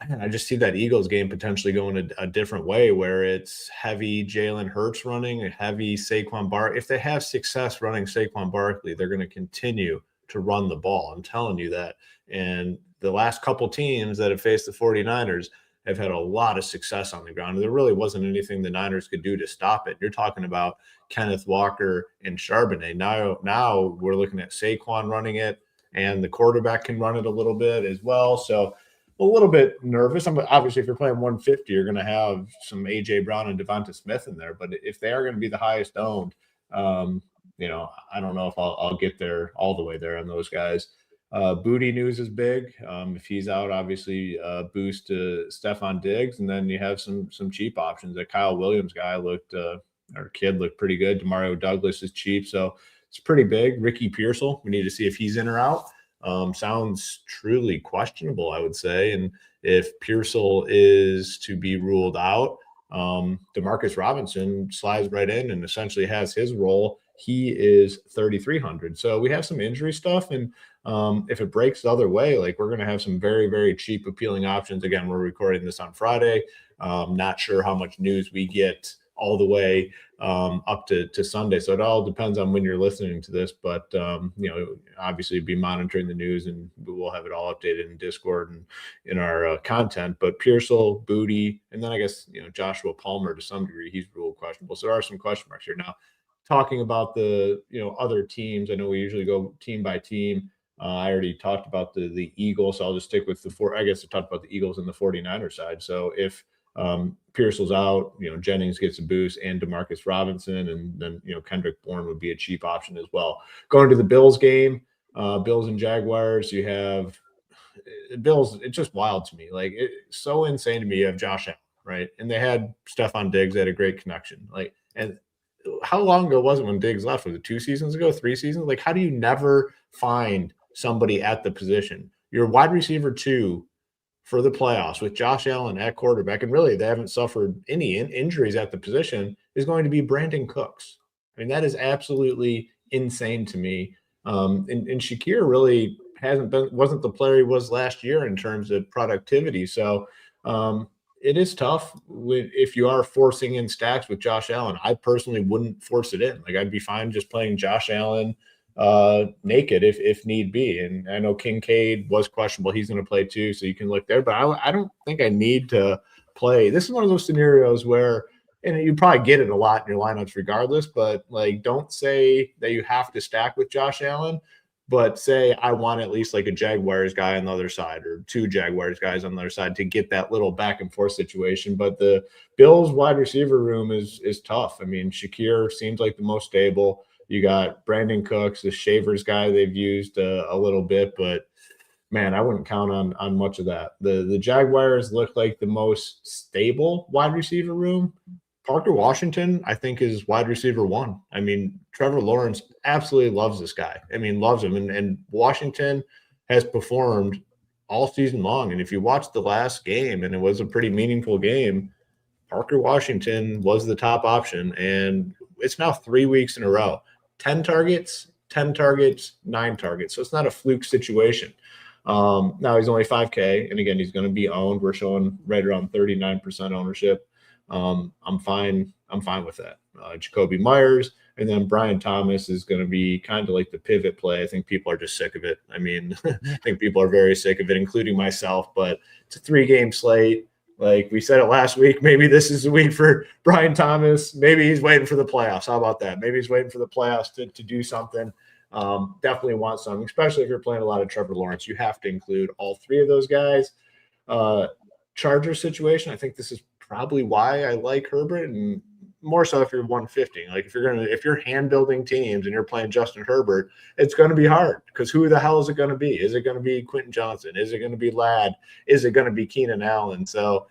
I just see that Eagles game potentially going a different way where it's heavy Jalen Hurts running, a heavy Saquon Barkley. If they have success running Saquon Barkley, they're going to continue to run the ball. I'm telling you that. And the last couple teams that have faced the 49ers have had a lot of success on the ground. There really wasn't anything the Niners could do to stop it. You're talking about Kenneth Walker and Charbonnet. Now we're looking at Saquon running it, and the quarterback can run it a little bit as well. So a little bit nervous. Obviously, if you're playing 150, you're going to have some A.J. Brown and Devonta Smith in there. But if they are going to be the highest owned, I don't know if I'll get there all the way there on those guys. Booty news is big. If he's out, obviously boost to Stephon Diggs. And then you have some cheap options. That Kyle Williams guy looked pretty good. Demario Douglas is cheap. So it's pretty big. Ricky Pearsall, we need to see if he's in or out. Sounds truly questionable, I would say. And if Pearsall is to be ruled out, Demarcus Robinson slides right in and essentially has his role. He is 3,300. So we have some injury stuff. And if it breaks the other way, like we're going to have some very, very cheap, appealing options. Again, we're recording this on Friday. Not sure how much news we get all the way up to Sunday. So it all depends on when you're listening to this. But, obviously be monitoring the news, and we'll have it all updated in Discord and in our content. But Pearsall, Booty, and then I guess, Joshua Palmer to some degree, he's ruled questionable. So there are some question marks here. Now, talking about the, other teams, I know we usually go team by team. I already talked about the Eagles, so I'll just stick with the four. I guess I talked about the Eagles and the 49ers side. So if Pearsall's out, Jennings gets a boost, and Demarcus Robinson, and then, Kendrick Bourne would be a cheap option as well. Going to the Bills game, Bills and Jaguars, you have Bills. It's just wild to me. Like, it's so insane to me. You have Josh Allen, right? And they had Stephon Diggs. They had a great connection. And how long ago was it when Diggs left? Was it 2 seasons ago, 3 seasons? Like, how do you never find somebody at the position? Your wide receiver 2 for the playoffs with Josh Allen at quarterback, and really they haven't suffered any injuries at the position, is going to be Brandon Cooks. I mean, that is absolutely insane to me. And Shakir really wasn't the player he was last year in terms of productivity. So it is tough if you are forcing in stacks with Josh Allen. I personally wouldn't force it in. Like, I'd be fine just playing Josh Allen naked if need be. And I know Kincaid was questionable. He's going to play too, so you can look there. But I don't think I need to play. This is one of those scenarios where, and you probably get it a lot in your lineups regardless, but like, don't say that you have to stack with Josh Allen, but say I want at least like a Jaguars guy on the other side, or 2 Jaguars guys on the other side, to get that little back and forth situation. But the Bills wide receiver room is tough. I mean, Shakir seems like the most stable. You got Brandon Cooks, the Shavers guy they've used a little bit, but man, I wouldn't count on much of that. The Jaguars look like the most stable wide receiver room. Parker Washington, I think, is wide receiver 1. I mean, Trevor Lawrence absolutely loves this guy. I mean, loves him. And Washington has performed all season long. And if you watch the last game, and it was a pretty meaningful game, Parker Washington was the top option. And it's now 3 weeks in a row. 10 targets, 9 targets. So it's not a fluke situation. Now he's only 5K. And again, he's going to be owned. We're showing right around 39% ownership. I'm fine with that. Jacoby Myers, and then Brian Thomas is going to be kind of like the pivot play. I think people are just sick of it. I mean, I think people are very sick of it, including myself, but it's a 3-game slate. Like we said it last week, maybe this is the week for Brian Thomas. Maybe he's waiting for the playoffs. How about that? Maybe he's waiting for the playoffs to do something. Definitely want something, especially if you're playing a lot of Trevor Lawrence. You have to include all 3 of those guys. Chargers situation, I think this is probably why I like Herbert, and more so if you're 150. Like if you're hand building teams and you're playing Justin Herbert, it's going to be hard because who the hell is it going to be? Is it going to be Quentin Johnson? Is it going to be Ladd? Is it going to be Keenan Allen? So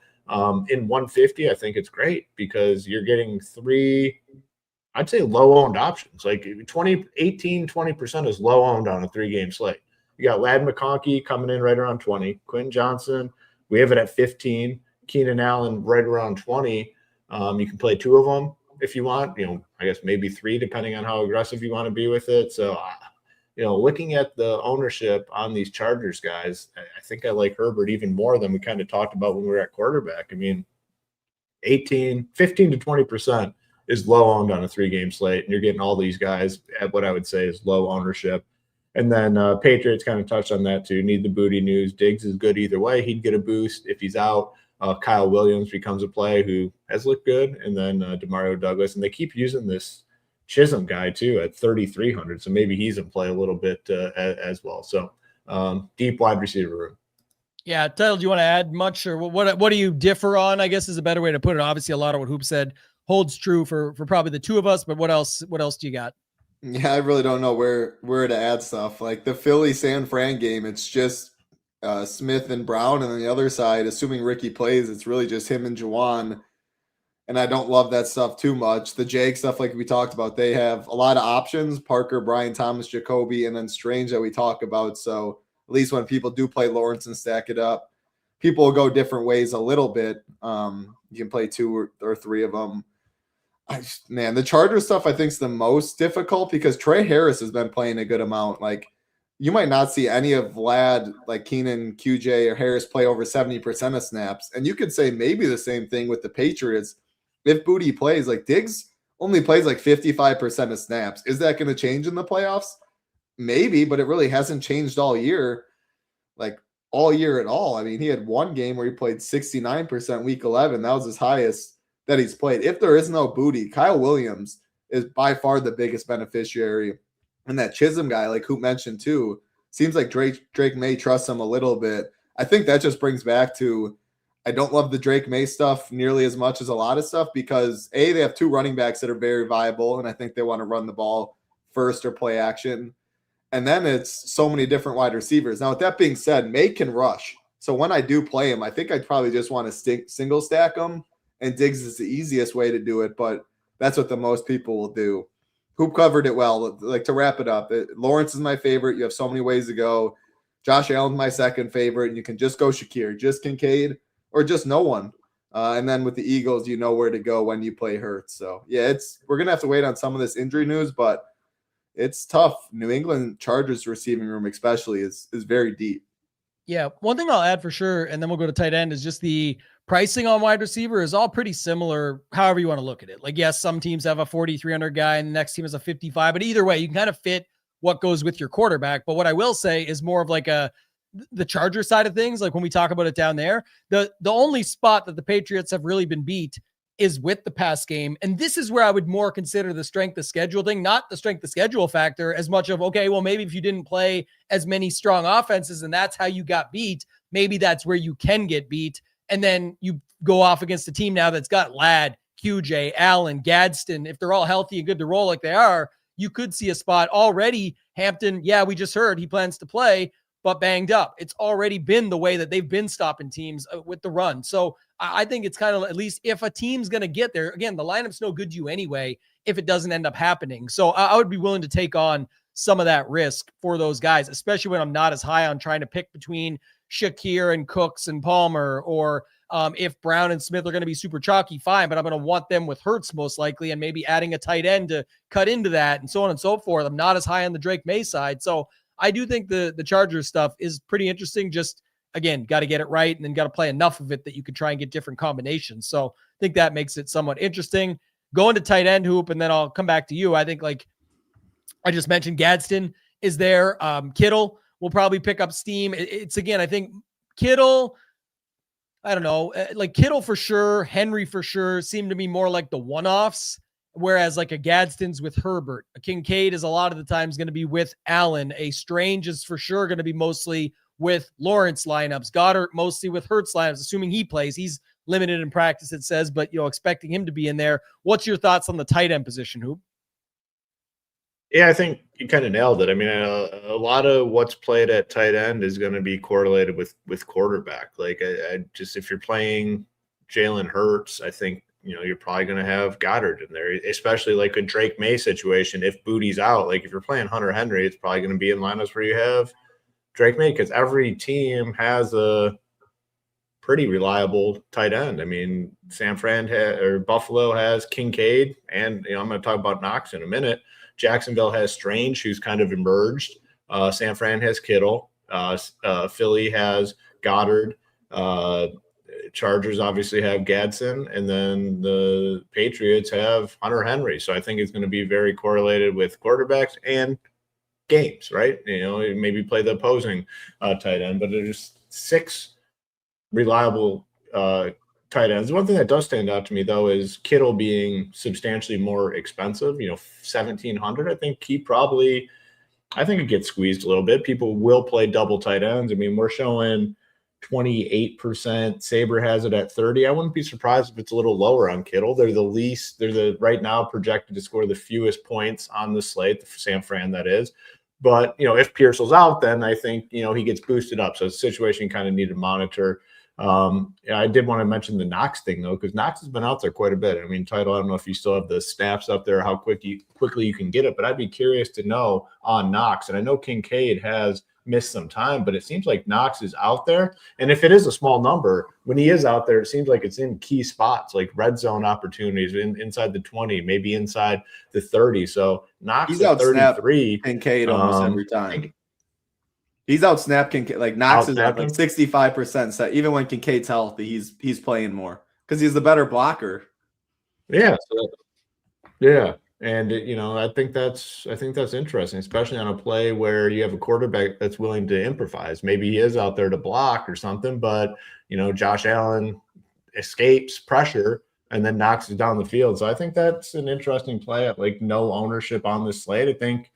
in 150, I think it's great because you're getting 3, I'd say low owned options. Like 20% is low owned on a 3-game slate. You got Ladd McConkey coming in right around 20, Quentin Johnson, we have it at 15, Keenan Allen right around 20. You can play 2 of them if you want, I guess maybe 3, depending on how aggressive you want to be with it. So, looking at the ownership on these Chargers guys, I think I like Herbert even more than we kind of talked about when we were at quarterback. I mean, 15 to 20% is low owned on a 3-game slate, and you're getting all these guys at what I would say is low ownership. And then Patriots kind of touched on that too. Need the booty news. Diggs is good either way. He'd get a boost if he's out. Kyle Williams becomes a play who has looked good. And then Demario Douglas. And they keep using this Chisholm guy too at 3,300. So maybe he's in play a little bit as well. So deep wide receiver room. Yeah. Tyler, do you want to add much, or what do you differ on, I guess is a better way to put it. Obviously a lot of what Hoop said holds true for probably the 2 of us, but what else do you got? Yeah, I really don't know where to add stuff. Like the Philly-San Fran game, it's just Smith and Brown, and on the other side, assuming Ricky plays, it's really just him and Juwan. And I don't love that stuff too much. The Jake stuff, like we talked about, they have a lot of options: Parker, Brian Thomas, Jacoby, and then Strange that we talk about. So at least when people do play Lawrence and stack it up, people will go different ways a little bit. You can play 2 or 3 of them. The Chargers stuff I think is the most difficult because Trey Harris has been playing a good amount. Like you might not see any of Ladd, like Keenan, QJ, or Harris play over 70% of snaps. And you could say maybe the same thing with the Patriots. If Booty plays, like Diggs only plays like 55% of snaps. Is that going to change in the playoffs? Maybe, but it really hasn't changed all year. Like all year at all. I mean, he had 1 game where he played 69% week 11. That was his highest that he's played. If there is no Booty, Kyle Williams is by far the biggest beneficiary. And that Chisholm guy, like Hoop mentioned too, seems like Drake May trusts him a little bit. I think that just brings back to, I don't love the Drake May stuff nearly as much as a lot of stuff because A, they have 2 running backs that are very viable, and I think they want to run the ball first or play action. And then it's so many different wide receivers. Now, with that being said, May can rush. So when I do play him, I think I'd probably just want to single stack him. And Diggs is the easiest way to do it, but that's what the most people will do. Hoop covered it well. Like to wrap it up, Lawrence is my favorite. You have so many ways to go. Josh Allen's my second favorite, and you can just go Shakir, just Kincaid, or just no one. And then with the Eagles, you know where to go when you play Hurts. So yeah, we're gonna have to wait on some of this injury news, but it's tough. New England Chargers receiving room especially is very deep. Yeah, one thing I'll add for sure, and then we'll go to tight end, is just the pricing on wide receiver is all pretty similar, however you want to look at it. Like, yes, some teams have a 4,300 guy and the next team has a 55, but either way, you can kind of fit what goes with your quarterback. But what I will say is more of like the Charger side of things. Like when we talk about it down there, the only spot that the Patriots have really been beat is with the pass game. And this is where I would more consider the strength of schedule thing, not the strength of schedule factor as much of, okay, well, maybe if you didn't play as many strong offenses and that's how you got beat, maybe that's where you can get beat. And then you go off against a team now that's got Ladd, QJ, Allen, Gadsden. If they're all healthy and good to roll like they are, you could see a spot already. Hampton, yeah, we just heard he plans to play, but banged up. It's already been the way that they've been stopping teams with the run. So I think it's kind of, at least if a team's going to get there, again, the lineup's no good to you anyway if it doesn't end up happening. So I would be willing to take on some of that risk for those guys, especially when I'm not as high on trying to pick between Shakir and Cooks and Palmer, or if Brown and Smith are going to be super chalky, fine, but I'm going to want them with Hurts most likely, and maybe adding a tight end to cut into that and so on and so forth. I'm not as high on the Drake May side. So I do think the Chargers stuff is pretty interesting. Just again, got to get it right and then got to play enough of it that you can try and get different combinations. So I think that makes it somewhat interesting. Going to tight end hoop, and then I'll come back to you. I think, like I just mentioned, Gadsden is there. Kittle will probably pick up steam. It's again, I think Kittle, I don't know, like Kittle for sure, Henry for sure seem to be more like the one-offs, whereas like a Gadsden's with Herbert. A Kincaid is a lot of the times going to be with Allen. A Strange is for sure going to be mostly with Lawrence lineups. Goddard mostly with Hurts lineups, assuming he plays. He's limited in practice, it says, but expecting him to be in there. What's your thoughts on the tight end position, Hoop? Yeah, I think you kind of nailed it. I mean, a lot of what's played at tight end is going to be correlated with quarterback. Like, I just, if you're playing Jalen Hurts, I think, you're probably going to have Goddard in there, especially like a Drake May situation. If Booty's out, like if you're playing Hunter Henry, it's probably going to be in lineups where you have Drake May, because every team has a pretty reliable tight end. I mean, San Fran or Buffalo has Kincaid, and I'm going to talk about Knox in a minute. Jacksonville has Strange, who's kind of emerged. San Fran has Kittle. Philly has Goddard. Chargers obviously have Gadsden, and then the Patriots have Hunter Henry. So I think it's going to be very correlated with quarterbacks and games, right? Maybe play the opposing tight end, but there's 6 reliable tight ends. One thing that does stand out to me, though, is Kittle being substantially more expensive, $1,700. I think it gets squeezed a little bit. People will play double tight ends. I mean, we're showing 28%. Sabre has it at 30. I wouldn't be surprised if it's a little lower on Kittle. They're the right now projected to score the fewest points on the slate, the San Fran, that is. But, if Pearsall's out, then I think, he gets boosted up. So it's a situation you kind of need to monitor. I did want to mention the Knox thing, though, because Knox has been out there quite a bit. I mean, Title, I don't know if you still have the snaps up there, how quickly you can get it, but I'd be curious to know on Knox. And I know Kincaid has missed some time, but it seems like Knox is out there. And if it is a small number, when he is out there, it seems like it's in key spots, like red zone opportunities inside the 20, maybe inside the 30. So Knox he's at 33. Kincaid almost every time. He's out-snapped Kincaid. Like Knox is at like 65% set. Even when Kincaid's healthy, he's playing more because he's the better blocker. Yeah. Yeah. And I think that's interesting, especially on a play where you have a quarterback that's willing to improvise. Maybe he is out there to block or something, but Josh Allen escapes pressure and then knocks it down the field. So I think that's an interesting play at like no ownership on this slate. I think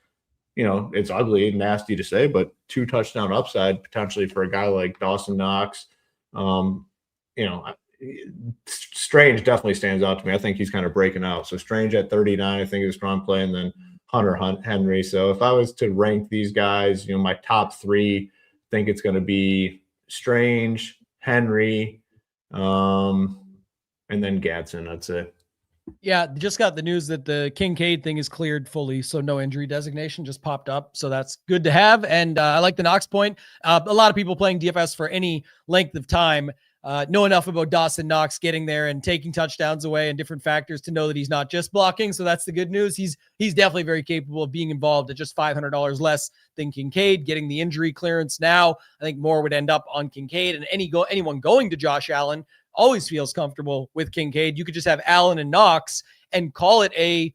it's ugly and nasty to say, but 2 touchdown upside potentially for a guy like Dawson Knox. Strange definitely stands out to me. I think he's kind of breaking out. So Strange at 39, I think is a strong play, and then Hunter Henry. So if I was to rank these guys, my top 3, I think it's going to be Strange, Henry, and then Gadsden, I'd say. Yeah, just got the news that the Kincaid thing is cleared fully, so no injury designation just popped up, so that's good to have. And I like the Knox point. A lot of people playing DFS for any length of time know enough about Dawson Knox getting there and taking touchdowns away and different factors to know that he's not just blocking. So that's the good news. He's definitely very capable of being involved at just $500 less than Kincaid. Getting the injury clearance now, I think more would end up on Kincaid, and anyone going to Josh Allen always feels comfortable with Kincaid. You could just have Allen and Knox and call it a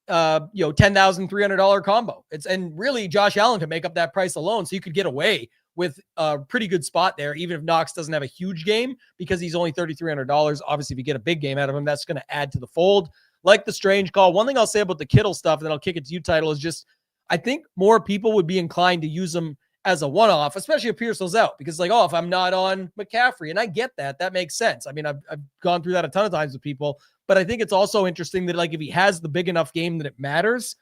$10,300 combo. And really Josh Allen can make up that price alone. So you could get away with a pretty good spot there, even if Knox doesn't have a huge game, because he's only $3,300. Obviously, if you get a big game out of him, that's going to add to the fold. Like the Strange call. One thing I'll say about the Kittle stuff, and then I'll kick it to you, Title, is just I think more people would be inclined to use him as a one-off, especially if Pearsall's out, because if I'm not on McCaffrey, and I get that makes sense. I mean, I've gone through that a ton of times with people, but I think it's also interesting that like if he has the big enough game that it matters,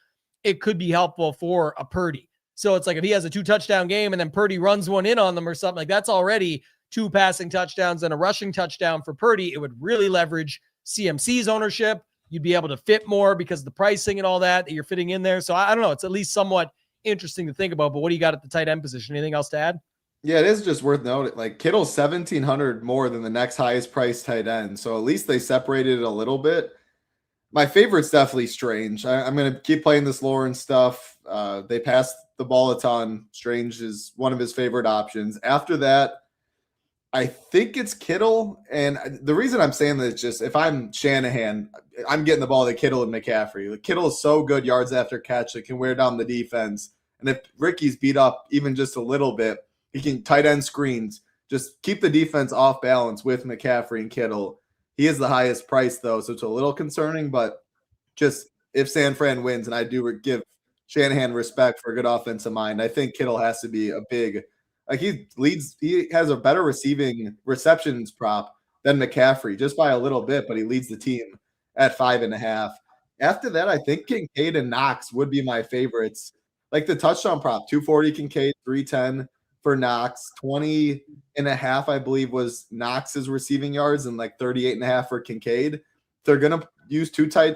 it could be helpful for a Purdy. So it's like if he has a 2 touchdown game and then Purdy runs one in on them or something, like that's already 2 passing touchdowns and a rushing touchdown for Purdy. It would really leverage CMC's ownership. You'd be able to fit more because of the pricing and all that you're fitting in there. So I don't know. It's at least somewhat interesting to think about, but what do you got at the tight end position? Anything else to add? Yeah, it is just worth noting. Like Kittle's $1,700 more than the next highest priced tight end. So at least they separated it a little bit. My favorite's definitely Strange. I'm going to keep playing this Lawrence stuff. They passed the ball a ton. Strange is one of his favorite options. After that, I think it's Kittle. And the reason I'm saying that is just if I'm Shanahan, I'm getting the ball to Kittle and McCaffrey. Like, Kittle is so good yards after catch. It can wear down the defense. And if Ricky's beat up even just a little bit, he can tight end screens, just keep the defense off balance with McCaffrey and Kittle. He is the highest price, though, so it's a little concerning. But just if San Fran wins, and I do give Shanahan respect for a good offensive mind, I think Kittle has to be a big – like he has a better receptions prop than McCaffrey just by a little bit, but he leads the team at 5.5. After that, I think Kincaid and Knox would be my favorites. Like the touchdown prop, 240 Kincaid, 310 for Knox, 20.5, I believe, was Knox's receiving yards, and like 38.5 for Kincaid. They're gonna use two tight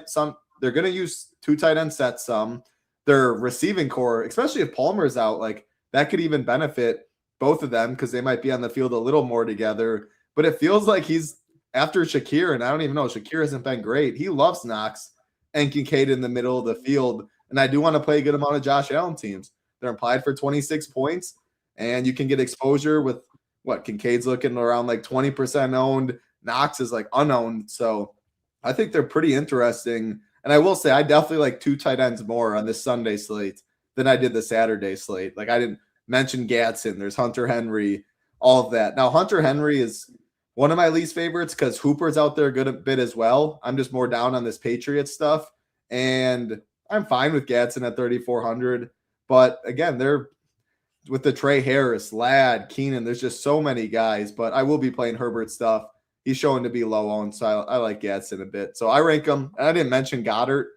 end sets some. Their receiving core, especially if Palmer's out, like that could even benefit both of them because they might be on the field a little more together. But it feels like he's after Shakir, and I don't even know. Shakir hasn't been great. He loves Knox and Kincaid in the middle of the field. And I do want to play a good amount of Josh Allen teams. They're implied for 26 points, and you can get exposure with what Kincaid's looking around like 20% owned. Knox is like unowned. So I think they're pretty interesting. And I will say I definitely like two tight ends more on this Sunday slate than I did the Saturday slate. Like I didn't mention Gadsden. There's Hunter Henry, all of that. Now, Hunter Henry is one of my least favorites because Hooper's out there a good bit as well. I'm just more down on this Patriots stuff. And I'm fine with Gadsden at 3,400. But again, they're with the Trey Harris, Ladd, Keenan. There's just so many guys. But I will be playing Herbert stuff. He's showing to be low owned, so I like Gadsden a bit. So I rank him. And I didn't mention Goddard.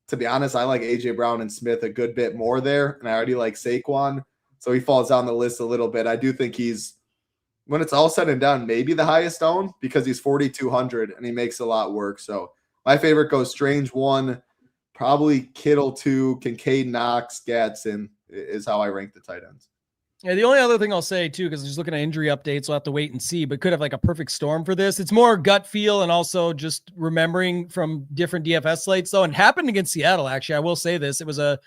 To be honest, I like A.J. Brown and Smith a good bit more there. And I already like Saquon. So he falls down the list a little bit. I do think he's, when it's all said and done, maybe the highest owned because he's 4,200 and he makes a lot work. So my favorite goes Strange 1, probably Kittle 2, Kincaid, Knox, Gadsden is how I rank the tight ends. Yeah, the only other thing I'll say, too, because I'm just looking at injury updates, we'll have to wait and see, but could have like a perfect storm for this. It's more gut feel and also just remembering from different DFS slates, though, and happened against Seattle, actually. I will say this. It was a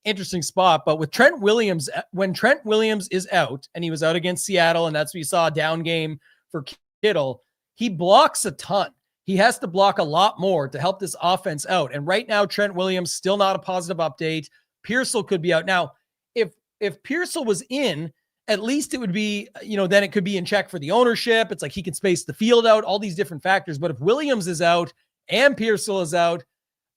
interesting spot, but with Trent Williams, when Trent Williams is out, and he was out against Seattle, and that's what you saw, a down game for Kittle, he blocks a ton. He has to block a lot more to help this offense out. And right now, Trent Williams, still not a positive update. Pearsall could be out. Now, if Pearsall was in, at least it would be, then it could be in check for the ownership. It's like he can space the field out, all these different factors. But if Williams is out and Pearsall is out,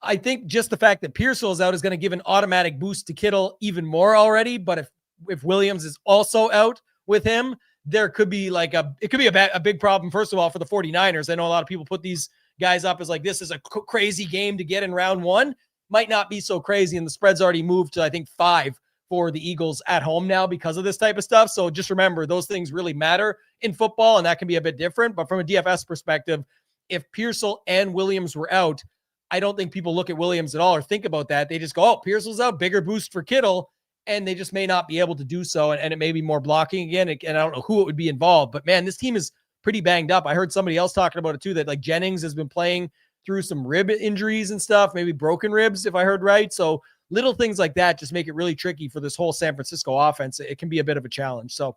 I think just the fact that Pearsall is out is going to give an automatic boost to Kittle even more already. But if Williams is also out with him, there could be a big problem, first of all, for the 49ers. I know a lot of people put these guys up as like, this is a crazy game to get in round one. Might not be so crazy. And the spread's already moved to, I think, 5 for the Eagles at home now because of this type of stuff. So just remember, those things really matter in football, and that can be a bit different. But from a DFS perspective, if Pearsall and Williams were out, I don't think people look at Williams at all or think about that. They just go, oh, Pearsall's out, bigger boost for Kittle, and they just may not be able to do so, and it may be more blocking again, and I don't know who it would be involved. But, man, this team is pretty banged up. I heard somebody else talking about it, too, that, like, Jennings has been playing through some rib injuries and stuff, maybe broken ribs, if I heard right. So little things like that just make it really tricky for this whole San Francisco offense. It can be a bit of a challenge. So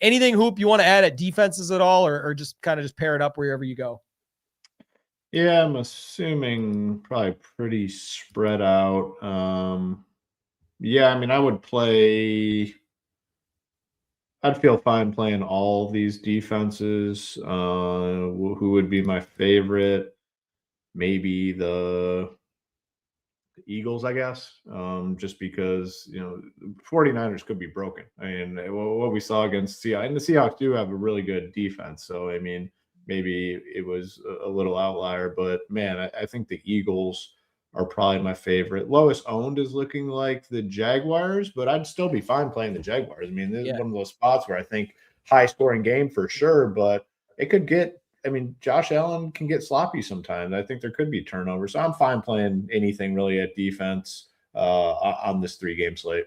anything, Hoop, you want to add at defenses at all, or just kind of just pair it up wherever you go? Yeah, I'm assuming probably pretty spread out. Yeah, I mean, I'd feel fine playing all these defenses. Who would be my favorite? Maybe the Eagles, I guess, just because, 49ers could be broken. I mean, what we saw against Seahawks, and the Seahawks do have a really good defense. So, I mean, maybe it was a little outlier, but man, I think the Eagles are probably my favorite. Lowest owned is looking like the Jaguars, but I'd still be fine playing the Jaguars. I mean, this is one of those spots where I think high scoring game for sure, but it could get, Josh Allen can get sloppy sometimes. I think there could be turnovers. So I'm fine playing anything really at defense on this 3-game slate.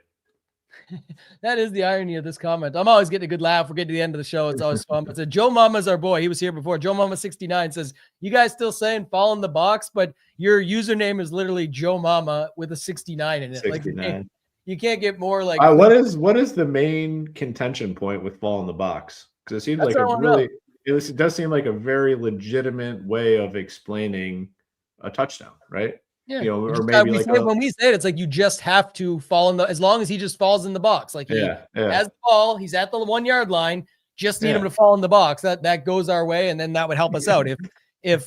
That is the irony of this comment. I'm always getting a good laugh. We're getting to the end of the show. It's always fun. But so Joe Mama's our boy. He was here before. Joe Mama 69 says, you guys still saying fall in the box, but your username is literally Joe Mama with a 69 in it. 69. Like you can't get more like what is the main contention point with fall in the box? Because it seems like a really it does seem like a very legitimate way of explaining a touchdown, right? Yeah. Or maybe like when we say it, it's like you just have to fall in as long as he just falls in the box. Like he has the ball, he's at the 1 yard line, just need him to fall in the box. That goes our way, and then that would help us out. If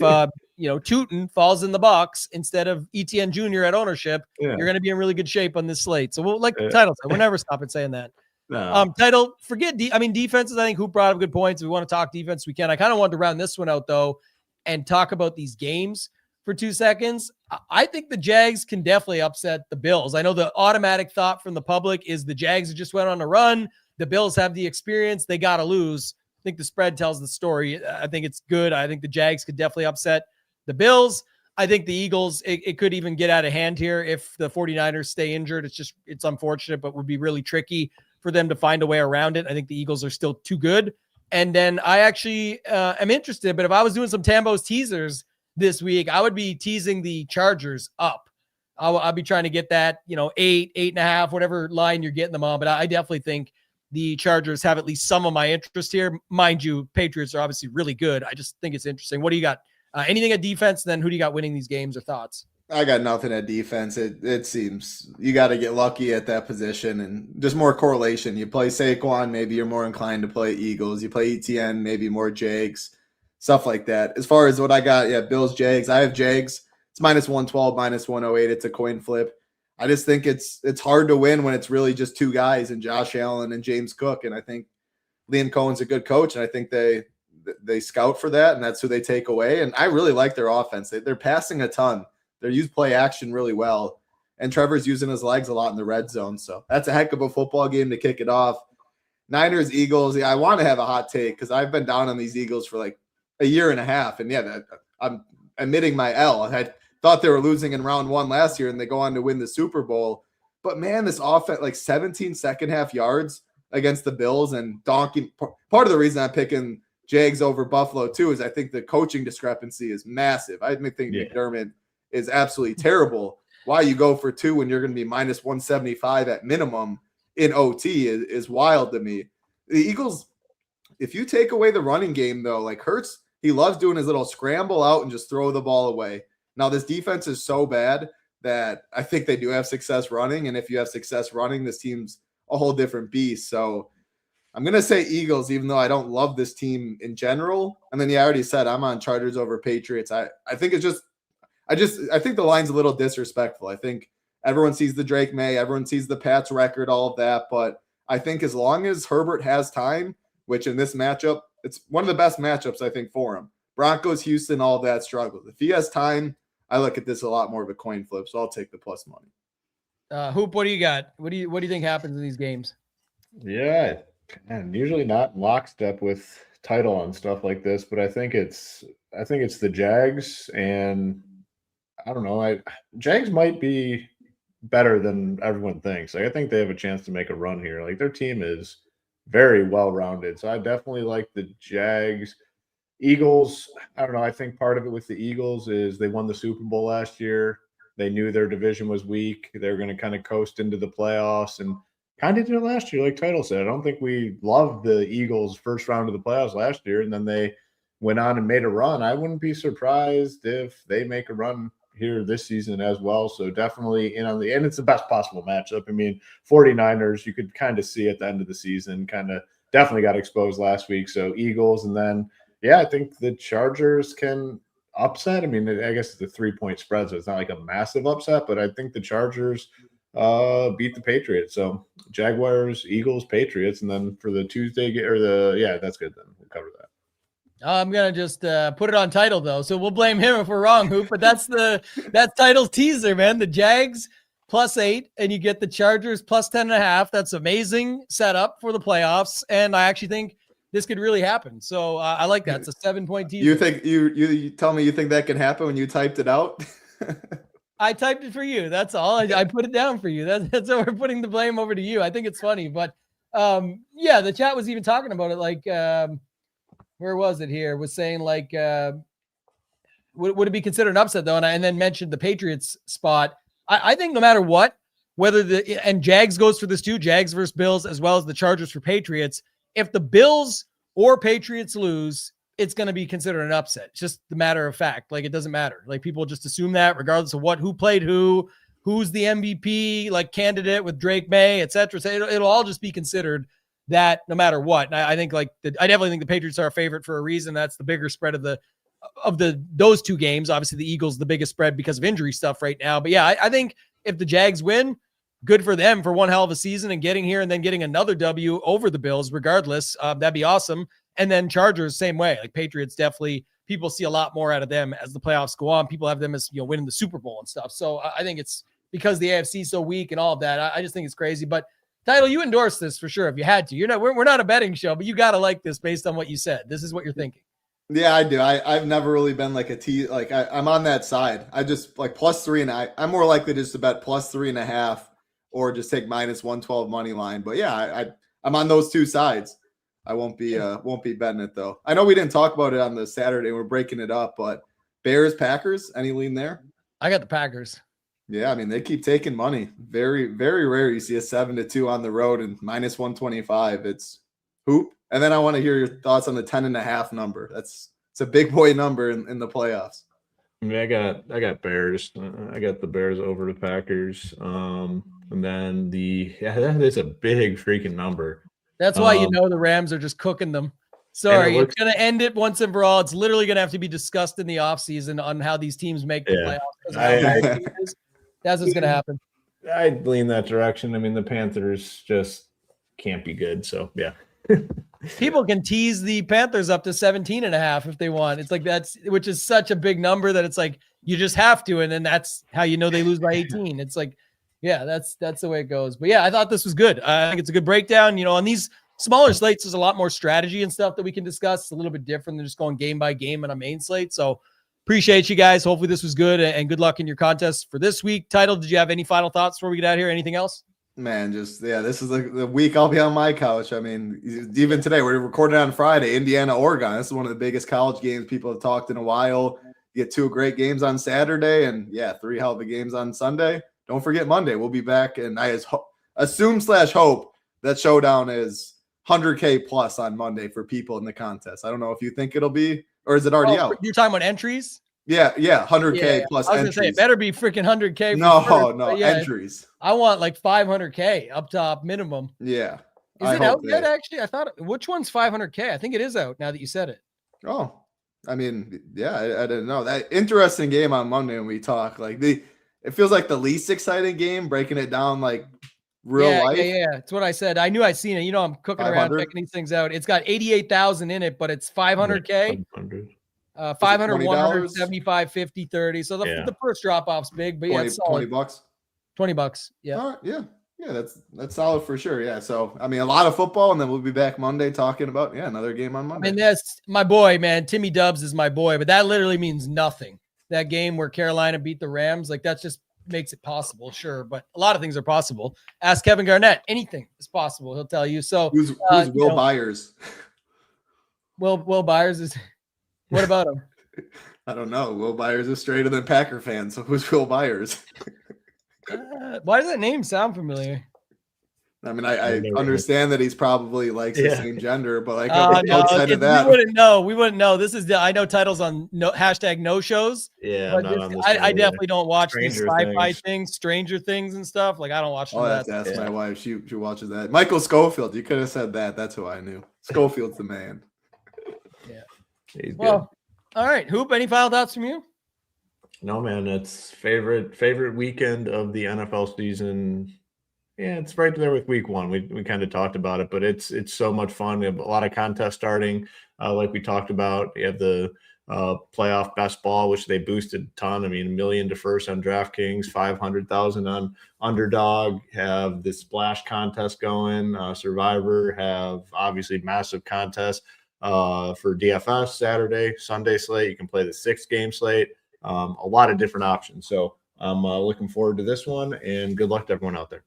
Tootin falls in the box instead of ETN Jr. at ownership, you're going to be in really good shape on this slate. So we'll like the title. We'll never stop at saying that. No. Title, forget defenses. I think Hoop brought up good points. If we want to talk defense, we can. I kind of wanted to round this one out though and talk about these games for 2 seconds. I think the Jags can definitely upset the Bills. I know the automatic thought from the public is the Jags just went on a run. The Bills have the experience. They got to lose. I think the spread tells the story. I think it's good. I think the Jags could definitely upset the Bills. I think the Eagles, it could even get out of hand here if the 49ers stay injured. It's unfortunate, but would be really tricky for them to find a way around it. I think the Eagles are still too good. And then I actually am interested, but if I was doing some Tambo's teasers this week, I would be teasing the Chargers up. I'll be trying to get that, 8.5, whatever line you're getting them on. But I definitely think the Chargers have at least some of my interest here. Mind you, Patriots are obviously really good. I just think it's interesting. What do you got? Anything at defense? Then who do you got winning these games or thoughts? I got nothing at defense. It seems you got to get lucky at that position and just more correlation. You play Saquon, maybe you're more inclined to play Eagles. You play ETN, maybe more Jags, stuff like that. As far as what I got, Bills, Jags. I have Jags. It's -112, -108. It's a coin flip. I just think it's hard to win when it's really just two guys and Josh Allen and James Cook. And I think Liam Cohen's a good coach, and I think they scout for that, and that's who they take away. And I really like their offense. They're passing a ton. They use play action really well. And Trevor's using his legs a lot in the red zone. So that's a heck of a football game to kick it off. Niners, Eagles. Yeah, I want to have a hot take because I've been down on these Eagles for like a year and a half. And I'm admitting my L. I thought they were losing in round 1 last year and they go on to win the Super Bowl. But man, this offense, like 17 second half yards against the Bills and donkey. Part of the reason I'm picking Jags over Buffalo too is I think the coaching discrepancy is massive. I think McDermott is absolutely terrible. Why you go for 2 when you're going to be -175 at minimum in OT is wild to me. The Eagles, if you take away the running game though, like Hurts, he loves doing his little scramble out and just throw the ball away. Now this defense is so bad that I think they do have success running. And if you have success running, this team's a whole different beast. So I'm going to say Eagles, even though I don't love this team in general. And then I already said I'm on Chargers over Patriots. I think it's just, I think the line's a little disrespectful. I think everyone sees the Drake May, everyone sees the Pats record, all of that. But I think as long as Herbert has time, which in this matchup, it's one of the best matchups, I think, for him. Broncos, Houston, all of that struggles. If he has time, I look at this a lot more of a coin flip. So I'll take the plus money. Hoop, what do you got? What do you think happens in these games? Yeah, and usually not in lockstep with title and stuff like this, but I think it's the Jags, and I don't know. Jags might be better than everyone thinks. Like I think they have a chance to make a run here. Like their team is very well rounded, so I definitely like the Jags. Eagles, I don't know. I think part of it with the Eagles is they won the Super Bowl last year. They knew their division was weak. They were going to kind of coast into the playoffs and kind of did it last year, like Title said. I don't think we loved the Eagles' first round of the playoffs last year, and then they went on and made a run. I wouldn't be surprised if they make a run here this season as well. So definitely in on the – and it's the best possible matchup. I mean, 49ers, you could kind of see at the end of the season, kind of definitely got exposed last week. So Eagles, and then, yeah, I think the Chargers can upset. I mean, I guess it's a 3-point spread, so it's not like a massive upset, but I think the Chargers – beat the Patriots. So Jaguars, Eagles, Patriots, and then for the Tuesday that's good. Then we'll cover that. I'm gonna just put it on title though, so we'll blame him if we're wrong, Hoop. But that's title's teaser, man. The Jags +8, and you get the Chargers +10.5. That's amazing setup for the playoffs, and I actually think this could really happen. So I like that. It's a 7-point teaser. You think you tell me you think that can happen when you typed it out? I typed it for you. That's all. I put it down for you. That's why we're putting the blame over to you. I think it's funny, but the chat was even talking about it. Like, where was it here? Was saying like, would it be considered an upset though? And then mentioned the Patriots spot. I think no matter what, whether and Jags goes for this too, Jags versus Bills, as well as the Chargers for Patriots. If the Bills or Patriots lose, it's going to be considered an upset. It's just the matter of fact. Like, it doesn't matter. Like, people just assume that regardless of who played who's the MVP, like, candidate with Drake May, et cetera. So it'll all just be considered that no matter what. And I think I definitely think the Patriots are a favorite for a reason. That's the bigger spread of those two games. Obviously the Eagles, the biggest spread because of injury stuff right now. But yeah, I think if the Jags win, good for them for one hell of a season and getting here and then getting another W over the Bills, regardless. That'd be awesome. And then Chargers, same way. Like, Patriots, definitely people see a lot more out of them as the playoffs go on. People have them as, winning the Super Bowl and stuff. So I think it's because the AFC is so weak and all of that. I just think it's crazy. But Title, you endorse this for sure if you had to. We're not a betting show, but you got to like this based on what you said. This is what you're thinking. Yeah, I do. I've never really been like I'm on that side. I just like +3, I'm more likely just to bet +3.5 or just take -112 money line. But yeah, I'm on those two sides. I won't be betting it though. I know we didn't talk about it on the Saturday. We're breaking it up, but Bears, Packers, any lean there? I got the Packers. Yeah, I mean, they keep taking money. Very, very rare you see a 7-2 on the road and -125. It's hoop. And then I want to hear your thoughts on the 10.5 number. It's a big boy number in the playoffs. I mean, I got Bears. I got the Bears over the Packers. And then that is a big freaking number. That's why the Rams are just cooking them. Sorry, it's going to end it once and for all. It's literally going to have to be discussed in the offseason on how these teams make the playoffs. That's what's going to happen. I'd lean that direction. I mean, the Panthers just can't be good. So, yeah. People can tease the Panthers up to 17.5 if they want. It's like which is such a big number that it's like you just have to, and then that's how they lose by 18. It's like, yeah, that's the way it goes. But yeah, I thought this was good. I think it's a good breakdown. On these smaller slates, there's a lot more strategy and stuff that we can discuss. It's a little bit different than just going game by game on a main slate. So appreciate you guys. Hopefully this was good, and good luck in your contest for this week. Title, did you have any final thoughts before we get out of here? Anything else? Man, this is the week I'll be on my couch. I mean, even today, we're recording on Friday, Indiana, Oregon. This is one of the biggest college games people have talked in a while. You get 2 great games on Saturday and 3 hell of a games on Sunday. Don't forget Monday. We'll be back, and I assume/hope that showdown is 100K plus on Monday for people in the contest. I don't know if you think it'll be, or is it already out? You're talking about entries? Yeah, 100K plus I was entries. Gonna say, it better be freaking 100K. No, entries. I want like 500K up top minimum. Yeah. Is it out yet, actually? I thought, which one's 500K? I think it is out now that you said it. Oh, I mean, yeah, I didn't know. That interesting game on Monday when we talk. Like, it feels like the least exciting game, breaking it down like real life. Yeah. It's what I said. I knew I'd seen it. I'm cooking 500? Around checking these things out. It's got 88,000 in it, but it's 500K. 500, 100, 75, 50, 30. So the first drop off's big, but 20, it's solid. $20. $20. Yeah. All right, yeah, that's solid for sure. Yeah. So I mean, a lot of football, and then we'll be back Monday talking about another game on Monday. And that's my boy, man. Timmy Dubs is my boy, but that literally means nothing. That game where Carolina beat the Rams, like, that just makes it possible, sure, but a lot of things are possible. Ask Kevin Garnett. Anything is possible. He'll tell you. So who's Will Byers? Will Byers is. What about him? I don't know. Will Byers is straighter than Packer fans. So who's Will Byers? Why does that name sound familiar? I mean, I understand that he's probably likes the same gender, but like outside of that, we wouldn't know. This is I know titles on no shows. Yeah, I definitely don't watch these sci-fi things, Stranger Things and stuff. Like, I don't watch. That's my wife. She watches that. Michael Schofield. You could have said that. That's who I knew. Schofield's the man. Yeah. He's good. All right, Hoop. Any final thoughts from you? No, man. It's favorite weekend of the NFL season. Yeah, it's right there with week 1. We kind of talked about it, but it's so much fun. We have a lot of contests starting, like we talked about. You have the playoff best ball, which they boosted a ton. I mean, $1 million to first on DraftKings, 500,000 on Underdog. Have the splash contest going. Survivor have obviously massive contest for DFS Saturday, Sunday slate. You can play the 6-game slate. A lot of different options. So I'm looking forward to this one, and good luck to everyone out there.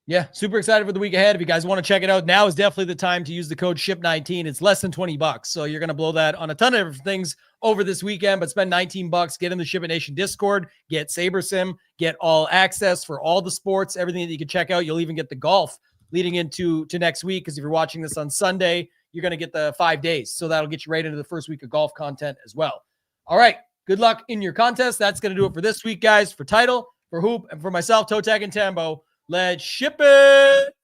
Yeah, super excited for the week ahead. If you guys want to check it out, now is definitely the time to use the code SHIP19. It's less than $20. So you're going to blow that on a ton of different things over this weekend, but spend $19, get in the Ship It Nation Discord, get SaberSim, get all access for all the sports, everything that you can check out. You'll even get the golf leading into next week. Because if you're watching this on Sunday, you're going to get the 5 days. So that'll get you right into the first week of golf content as well. All right. Good luck in your contest. That's going to do it for this week, guys. For Title, for Hoop, and for myself, ToeTagginTambo. Let's ship it.